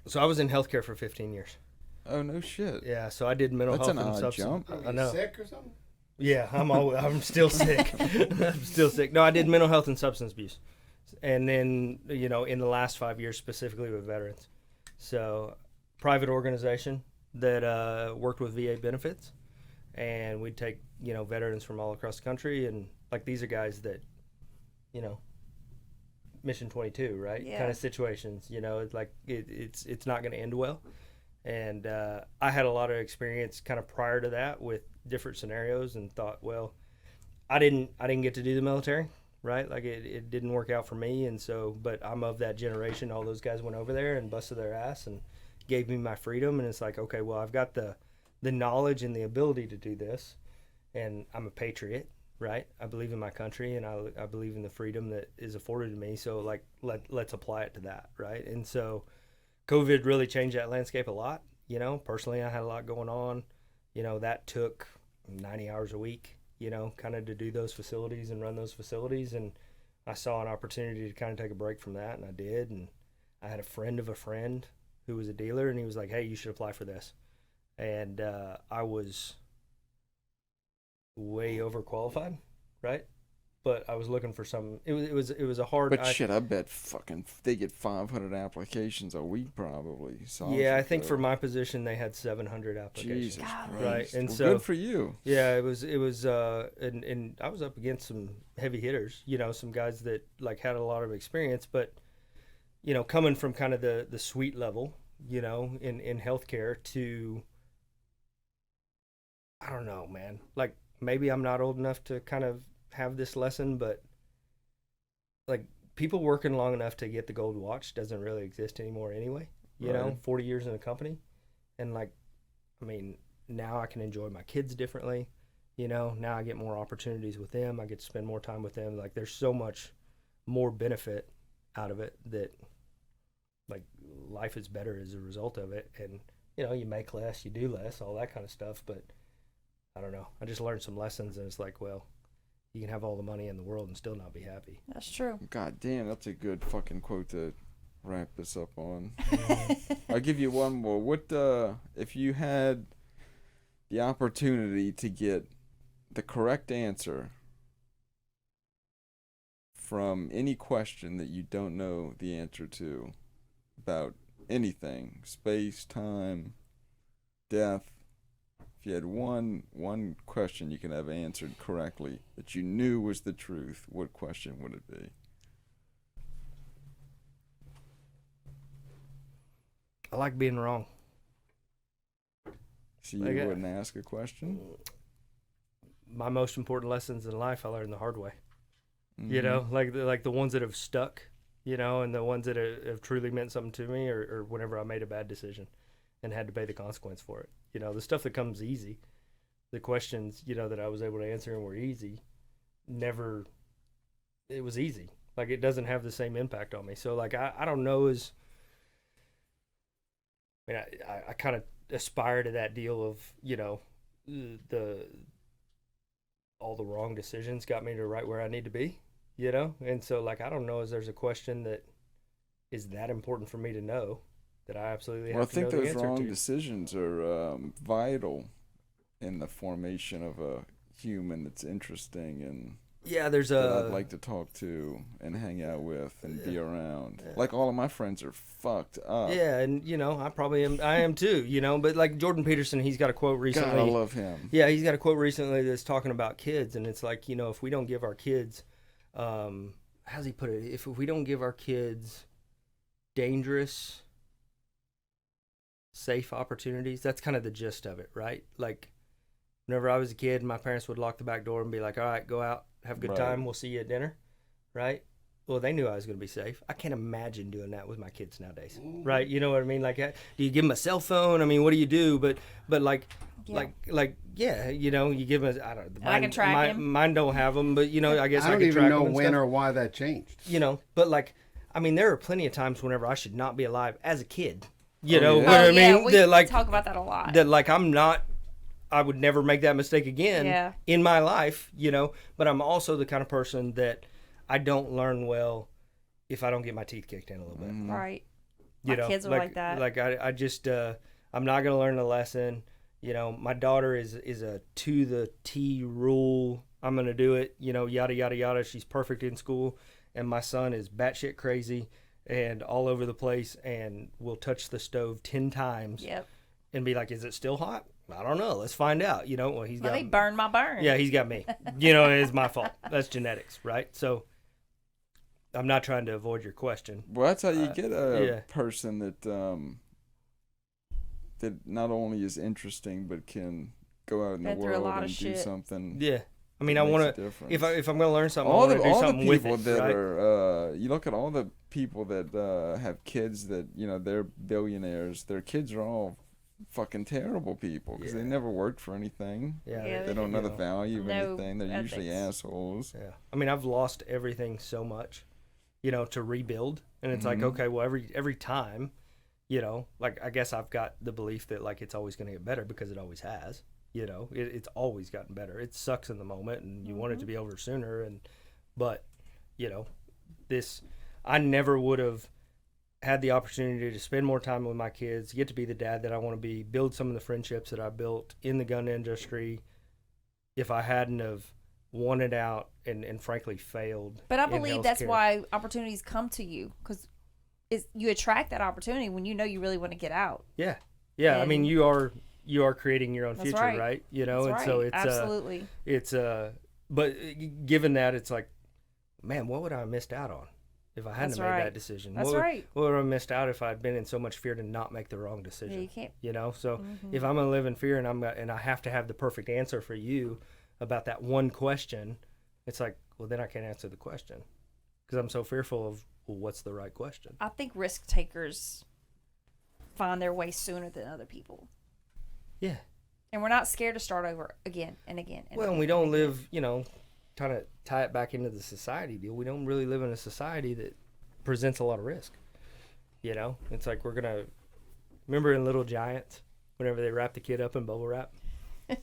So I was in healthcare for 15 years. Oh no shit. Yeah, so I did mental That's health an and odd substance. jump. I know. Sick or something? Yeah, I'm still sick. I'm still sick. No, I did mental health and substance abuse, and then, you know, in the last 5 years specifically with veterans. So, private organization that worked with VA benefits, and we'd take, you know, veterans from all across the country, and like, these are guys that, you know, Mission 22, right? Yeah. Kind of situations. You know, it's like it's not going to end well. And I had a lot of experience kind of prior to that with different scenarios, and thought, well, I didn't get to do the military, right? Like, it didn't work out for me. And so, but I'm of that generation. All those guys went over there and busted their ass and gave me my freedom. And it's like, okay, well, I've got the knowledge and the ability to do this, and I'm a patriot, right? I believe in my country, and I believe in the freedom that is afforded to me. So, like, let's apply it to that, right? And so COVID really changed that landscape a lot. You know, personally, I had a lot going on. You know, that took 90 hours a week, you know, kind of to do those facilities and run those facilities. And I saw an opportunity to kind of take a break from that, and I did. And I had a friend of a friend who was a dealer, and he was like, hey, you should apply for this. And I was way overqualified, right? But I was looking for some. It was a hard. But shit, I bet fucking they get 500 applications a week probably. Yeah, I think for my position they had 700 applications. Jesus Golly. Christ. Right, and Well, so good for you. yeah, it was and I was up against some heavy hitters, you know, some guys that like had a lot of experience, but you know, coming from kind of the suite level, you know, in healthcare to, I don't know, man. Like, maybe I'm not old enough to kind of have this lesson, but like, people working long enough to get the gold watch doesn't really exist anymore anyway. You know, Right. 40 years in a company, and like, I mean, now I can enjoy my kids differently. You know, now I get more opportunities with them. I get to spend more time with them. Like, there's so much more benefit out of it that, like, life is better as a result of it. And, you know, you make less, you do less, all that kind of stuff. But I don't know. I just learned some lessons, and it's like, well, you can have all the money in the world and still not be happy. That's true. God damn, that's a good fucking quote to wrap this up on. I'll give you one more. What if you had the opportunity to get the correct answer from any question that you don't know the answer to about anything, space, time, death, if you had one question you could have answered correctly that you knew was the truth, what question would it be? I like being wrong. So you Like, wouldn't ask a question? My most important lessons in life I learned the hard way. Mm-hmm. You know, like the ones that have stuck, you know, and the ones that have truly meant something to me, or whenever I made a bad decision and had to pay the consequence for it. You know, the stuff that comes easy, the questions, you know, that I was able to answer and were easy, it was easy. Like, it doesn't have the same impact on me. So, like, I don't know I kind of aspire to that deal of, you know, all the wrong decisions got me to right where I need to be, you know? And so, like, I don't know if there's a question that is that important for me to know that I absolutely Well, I have to know think the those answer wrong to. decisions are vital in the formation of a human that's interesting and Yeah, there's that a. I'd like to talk to and hang out with and be around. Yeah. Like all of my friends are fucked up. Yeah, and I probably am. I am too. But like Jordan Peterson, he's got a quote recently. God, I love him. Yeah, he's got a quote recently that's talking about kids, and it's like, if we don't give our kids, how's he put it? If we don't give our kids dangerous, safe opportunities, that's kind of the gist of it, right? Like, whenever I was a kid, my parents would lock the back door and be like, all right, go out, have a good Right. time, we'll see you at dinner, right? Well, they knew I was going to be safe. I can't imagine doing that with my kids nowadays, right? You know what I mean? Like, do you give them a cell phone? I mean, what do you do? But like, Yeah. you give them. I don't. I can track him. Mine don't have them, but I guess I I don't can even track know them and when stuff. or why that changed. But like, I mean, there are plenty of times whenever I should not be alive as a kid. You Oh, know yeah. what I mean? We That, like, talk about that a lot. that like I'm not. I would never make that mistake again Yeah. in my life, But I'm also the kind of person that I don't learn well if I don't get my teeth kicked in a little bit. Right. My kids are like that. Like I just I'm not gonna learn the lesson. My daughter is a to the T rule. I'm gonna do it. Yada yada yada. She's perfect in school, and my son is batshit crazy and all over the place and will touch the stove 10 times. Yep. And be like, "Is it still hot? I don't know. Let's find out." Well, he's got. Let me burn my burn. Yeah, he's got me. It's my fault. That's genetics, right? So I'm not trying to avoid your question. Well, that's how you get a yeah. person that that not only is interesting but can go out in the Been through a world lot and of do shit. something. Yeah, I mean, that I makes want a to. difference. If I'm going to learn something, I all want the to do all the something with people it, that right? are you look at all the people that have kids that they're billionaires. Their kids are all fucking terrible people because they Yeah. never worked for anything. Yeah, They don't know the you value of No anything. They're usually ethics. assholes. Yeah, I mean, I've lost everything so much, to rebuild, and it's like, Mhm. okay, well, every time, like I guess I've got the belief that like it's always going to get better because it always has. It's always gotten better. It sucks in the moment, and you want it to be over sooner, but this I never would have had the opportunity to spend more time with my kids, get to be the dad that I want to be, build some of the friendships that I built in the gun industry if I hadn't have wanted out and frankly failed. But I in believe that's healthcare. why opportunities come to you, because you attract that opportunity when you know you really want to get out. Yeah. I mean, And- you are creating your own That's future, right. right? That's and right. so it's Absolutely. but given that, it's like, man, what would I have missed out on if I hadn't That's made right. that decision? That's what, right. What would I have missed out if I'd been in so much fear to not make the wrong decision? Yeah, you can't. So Mm-hmm. if I'm gonna live in fear and I have to have the perfect answer for you about that one question, it's like, well, then I can't answer the question because I'm so fearful of, well, what's the right question? I think risk takers find their way sooner than other people. Yeah. And we're not scared to start over again and again. And Well, again and we and don't again. live, trying to tie it back into the society deal. We don't really live in a society that presents a lot of risk. It's like we're gonna remember in Little Giants whenever they wrap the kid up in bubble wrap,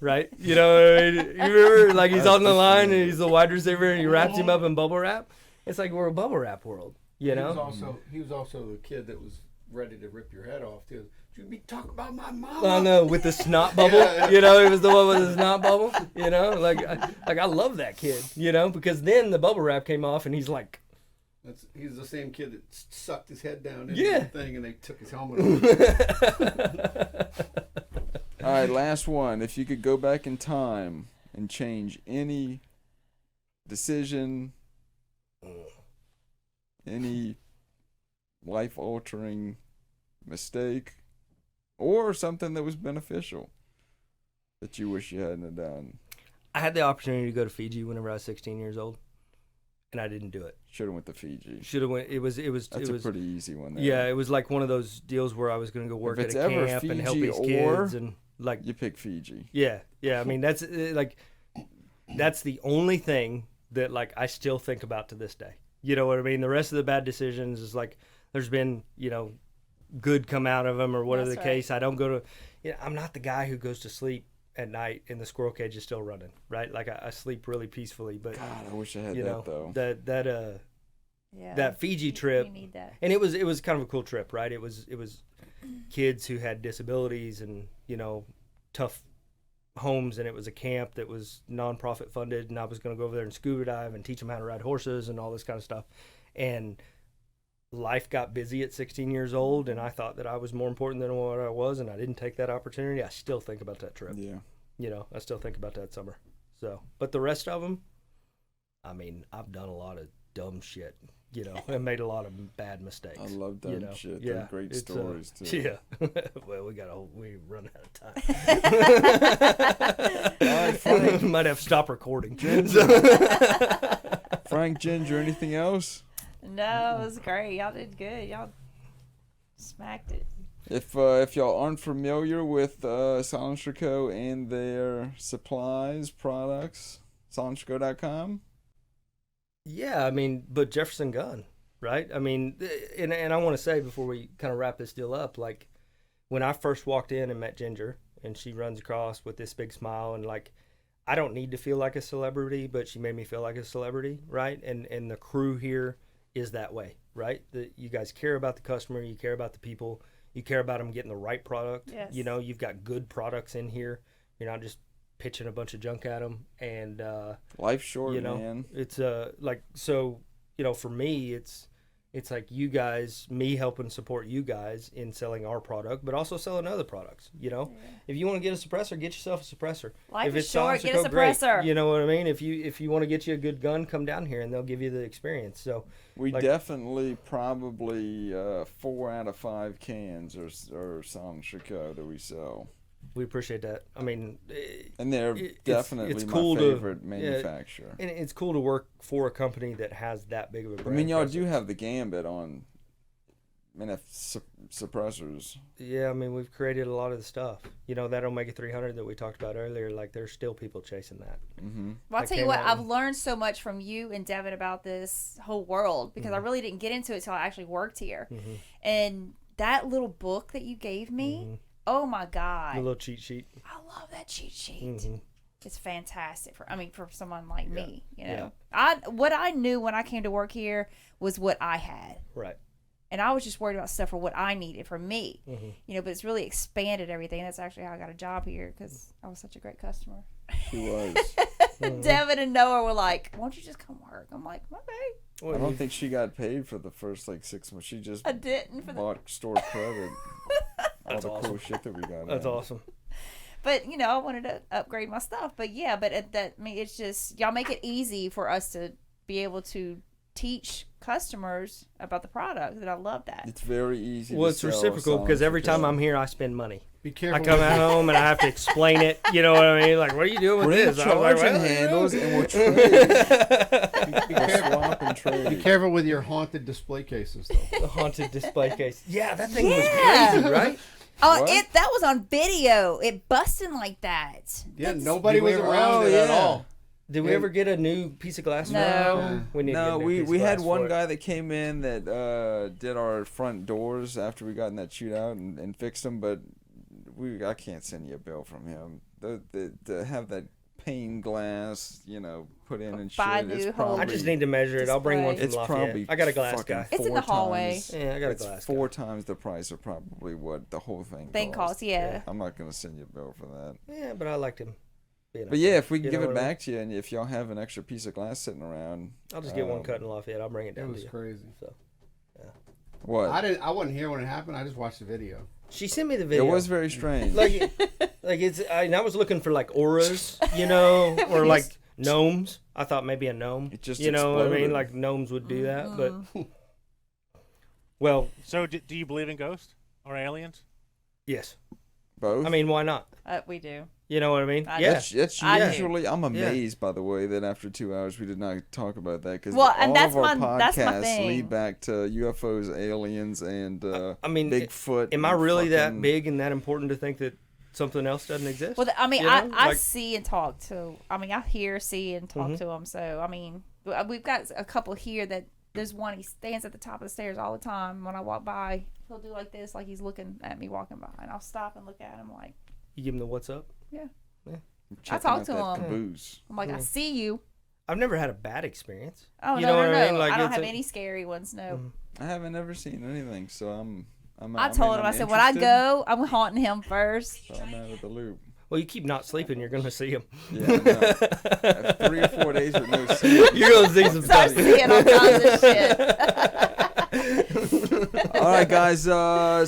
right? You remember like he's on the line and he's the wide receiver and he wraps him up in bubble wrap. It's like we're a bubble wrap world, He was also the kid that was ready to rip your head off too. You'd be talking about my mom. I know, with the snot bubble. Yeah. He was the one with the snot bubble. Like I love that kid. Because then the bubble wrap came off and he's like, He's the same kid that sucked his head down into Yeah. the thing and they took his helmet off. All right, last one. If you could go back in time and change any decision, any life-altering mistake, or something that was beneficial that you wish you hadn't have done, I had the opportunity to go to Fiji whenever I was 16 years old, and I didn't do it. should have went to Fiji. Should have went. It was. That's a pretty easy one. There. Yeah, it was like one of those deals where I was going to go work If at it's a ever camp and help Fiji these or- kids and like. You pick Fiji. Yeah. I mean, that's that's the only thing that like I still think about to this day. You know what I mean? The rest of the bad decisions is like there's been good come out of them or whatever That's the right. case. I don't go to. I'm not the guy who goes to sleep at night and the squirrel cage is still running. Right? Like I sleep really peacefully, but God, I wish I had you know that though. Yeah. that Fiji trip. You need that. And it was kind of a cool trip, right? It was kids who had disabilities and tough homes, and it was a camp that was nonprofit funded, and I was going to go over there and scuba dive and teach them how to ride horses and all this kind of stuff. And life got busy at 16 years old, and I thought that I was more important than what I was, and I didn't take that opportunity. I still think about that trip. Yeah. You know, I still think about that summer. So, but the rest of them, I mean, I've done a lot of dumb shit, you know, and made a lot of bad mistakes. I love dumb you know? shit. Yeah, They're great it's, stories, too. Yeah. Well, we run out of time. All right, Frank. Might have to stop recording. Frank, Ginger, anything else? No, it was great. Y'all did good. Y'all smacked it. If y'all aren't familiar with SilencerCo and their supplies, products, silencerco.com. Yeah, I mean, but Jefferson Gun, right? I mean, and I want to say before we kind of wrap this deal up, like when I first walked in and met Ginger, and she runs across with this big smile, and like, I don't need to feel like a celebrity, but she made me feel like a celebrity, right? And the crew here is that way, right? That you guys care about the customer, you care about the people, you care about them getting the right product. Yes. You know, you've got good products in here. You're not just pitching a bunch of junk at them. And Life's short, you know, man. it's like, so, you know, for me, it's like you guys, me helping support you guys in selling our product, but also selling other products. You know, if you want to get a suppressor, get yourself a suppressor. Life If is it's short, get a SilencerCo, great. suppressor. You know what I mean? If you want to get you a good gun, come down here and they'll give you the experience. So We like- definitely probably 4 out of 5 cans are SilencerCo that we sell. we appreciate that. I mean, And they're definitely it's my cool to- favorite manufacturer. and it's cool to work for a company that has that big of a I brand mean, y'all presence. do have the gambit on suppressors. Yeah, I mean, we've created a lot of the stuff. You know, that Omega 300 that we talked about earlier, like there's still people chasing that. Mm-hmm. Well, I'll I tell you came what, out I've and- learned so much from you and Devin about this whole world because I really didn't get into it until I actually worked here. And that little book that you gave me, oh my The God, little cheat sheet. I love that cheat sheet. Mhm. It's fantastic for someone like me, you know. Yeah. What I knew when I came to work here was what I had. Right. And I was just worried about stuff for what I needed for me, Mhm. you know, but it's really expanded everything. That's actually how I got a job here because I was such a great customer. She was. Devin and Noah were like, why don't you just come work? I'm like, okay. I don't think she got paid for the first 6 months. She just I didn't for the bought store credit. All That's the cool awesome. shit that we got. That's now. awesome. But you know, I wanted to upgrade my stuff. But yeah, but it's just y'all make it easy for us to be able to teach customers about the product, and I love that. It's very easy. Well, to it's sell reciprocal because every time SilencerCo. I'm here, I spend money. Be I careful. come at home and I have to explain it. You know what I mean? Like, what are you doing with We're this? I was like, charging well, handles you know. and we're trading. We're swap and Be trade. careful with your haunted display cases, though. The haunted display case. Yeah, that thing Yeah. was crazy, right? Oh, What? that was on video. It busting like that. Yeah, That's- nobody was Did we ever- around oh, it at yeah. all. Did we ever get a new piece of glass? No. Yeah. We need to get No, a new we piece of had glass one for it. guy that came in that did our front doors after we got in that shootout and fixed them, but I can't send you a bill from him. To have that pane glass, put in and Buy shit. new It's whole- probably, I just need to measure it. I'll bring one from It's Lafayette. probably I got a glass fucking guy. It's in 4 the hallway. times- Yeah, I got a it's glass 4 guy. times the price of probably what the whole thing costs, yeah. I'm not gonna send you a bill for that. Yeah, but I liked him. being But up yeah, there. if we can You give know it what I mean? back to you, and if y'all have an extra piece of glass sitting around, I'll just get one cut in Lafayette. I'll bring it It down was to you. crazy. So what? I wasn't here when it happened. I just watched the video. she sent me the It video. was very strange. like it's. I was looking for like auras, or like gnomes. I thought maybe a gnome. It just what I mean? exploded. Like gnomes would do that, but well, So, do you believe in ghosts or aliens? yes. Both. I mean, why not? We do. You know what I mean? I Yeah. That's I do. usually. I'm amazed, by the way, that after 2 hours we did not talk about that because Well, all and that's of our my- that's my podcasts thing. lead back to UFOs, aliens, and I mean, Bigfoot. am I and really that fucking- big and that important to think that something else doesn't exist? Well, I mean, You know, I like- see and talk to. I mean, I hear, see, and talk Mhm. to them. So, I mean, we've got a couple here that there's one. He stands at the top of the stairs all the time. When I walk by, he'll do like this, like he's looking at me walking by, and I'll stop and look at him like, You give them the what's up? Checking talk out to that him. caboose. I'm like, I Mm. see you. I've never had a bad experience. Oh You no, know no, what no! I mean? Like, I don't it's have a- any scary ones. No. Mhm. I haven't ever seen anything, so I'm I told him. I said, when I interested, go, I'm haunting him first. so I'm out of the loop. Well, you keep not sleeping, you're gonna see them. Yeah, I know. After 3 or 4 days with no sleep. You're gonna see some Start stuff. seeing all kinds of shit. All right, guys.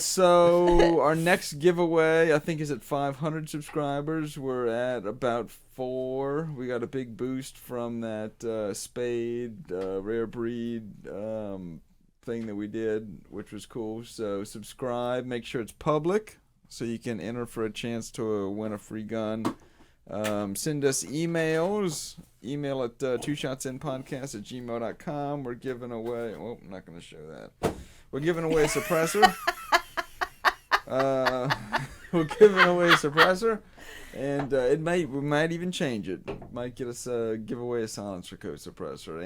So our next giveaway, I think, is at 500 subscribers. We're at about 4. We got a big boost from that spade rare breed thing that we did, which was cool. So subscribe. Make sure it's public, so you can enter for a chance to win a free gun. Send us emails. Email at 2shotsinpodcast@gmail.com. We're giving away. Oh, I'm not going to show that. We're giving away a suppressor. We're giving away a suppressor, and we might even change it. Might get us give away a SilencerCo suppressor,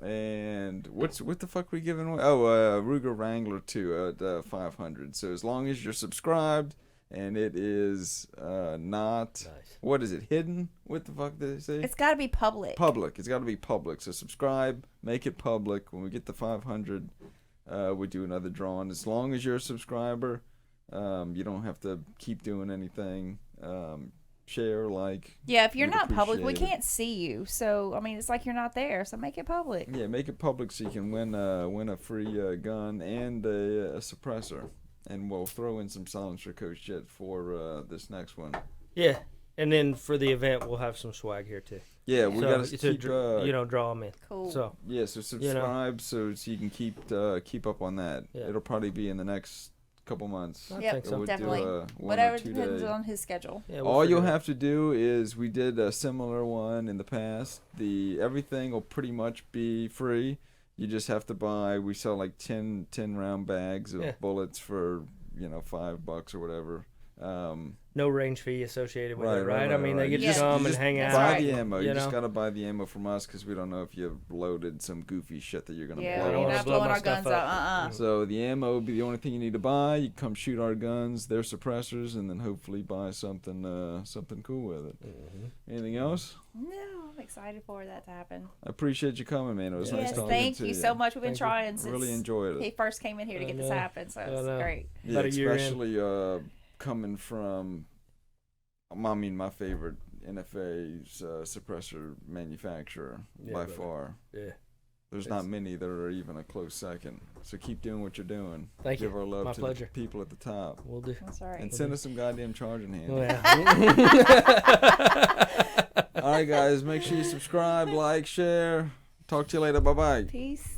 and what the fuck we giving away? Oh, Ruger Wrangler 2 at 500. So as long as you're subscribed and it is not what is it, hidden? What the fuck did they say? It's got to be public. Public. It's got to be public. So subscribe, make it public. When we get to 500, we do another drawing. As long as you're a subscriber, you don't have to keep doing anything. Share, like. Yeah, if you're we'd not public, we appreciate it. can't see you. So I mean, it's like you're not there. So make it public. Yeah, make it public so you can win a free gun and a suppressor. And we'll throw in some SilencerCo shit for this next one. Yeah, and then for the event, we'll have some swag here too. Yeah, we So gotta to keep. draw them in. Cool. So Yeah, so subscribe so you can keep up on that. Yeah. It'll probably be in the next couple months. I Yep, think so. We'll definitely. do a 1 Whatever or 2 depends day. on his schedule. yeah, we'll All you'll figure it out. have to do is we did a similar one in the past. Everything will pretty much be free. You just have to buy. We sell like 10 round bags of Yeah. bullets for $5 or whatever. No range fee associated with Right, it, right? right, I mean, right, they get right. to Yeah. come You and just hang out. That's buy right. the ammo. You You just know? gotta buy the ammo from us because we don't know if you've loaded some goofy shit that you're gonna Yeah, blow don't you're wanna up. not blow blowing my our guns stuff up. out. So the ammo will be the only thing you need to buy. You come shoot our guns, their suppressors, and then hopefully buy something cool with it. Anything else? No, I'm excited for that to happen. I appreciate you coming, man. It was nice Yes, talking thank to you so much. We've been Thank you. trying since Really enjoyed he it. first came in here to I get this know. happen. So I it's know. great. Yeah, About a year in. especially coming from, my favorite NFA's suppressor manufacturer Yeah, by brother. far. Yeah. There's not many that are even a close second. So keep doing what you're doing. Thank Give you. our love My to pleasure. the people at the top. We'll do. That's all right. And send us some goddamn charging hands. Oh, yeah. All right, guys. Make sure you subscribe, like, share. Talk to you later. Bye-bye. Peace.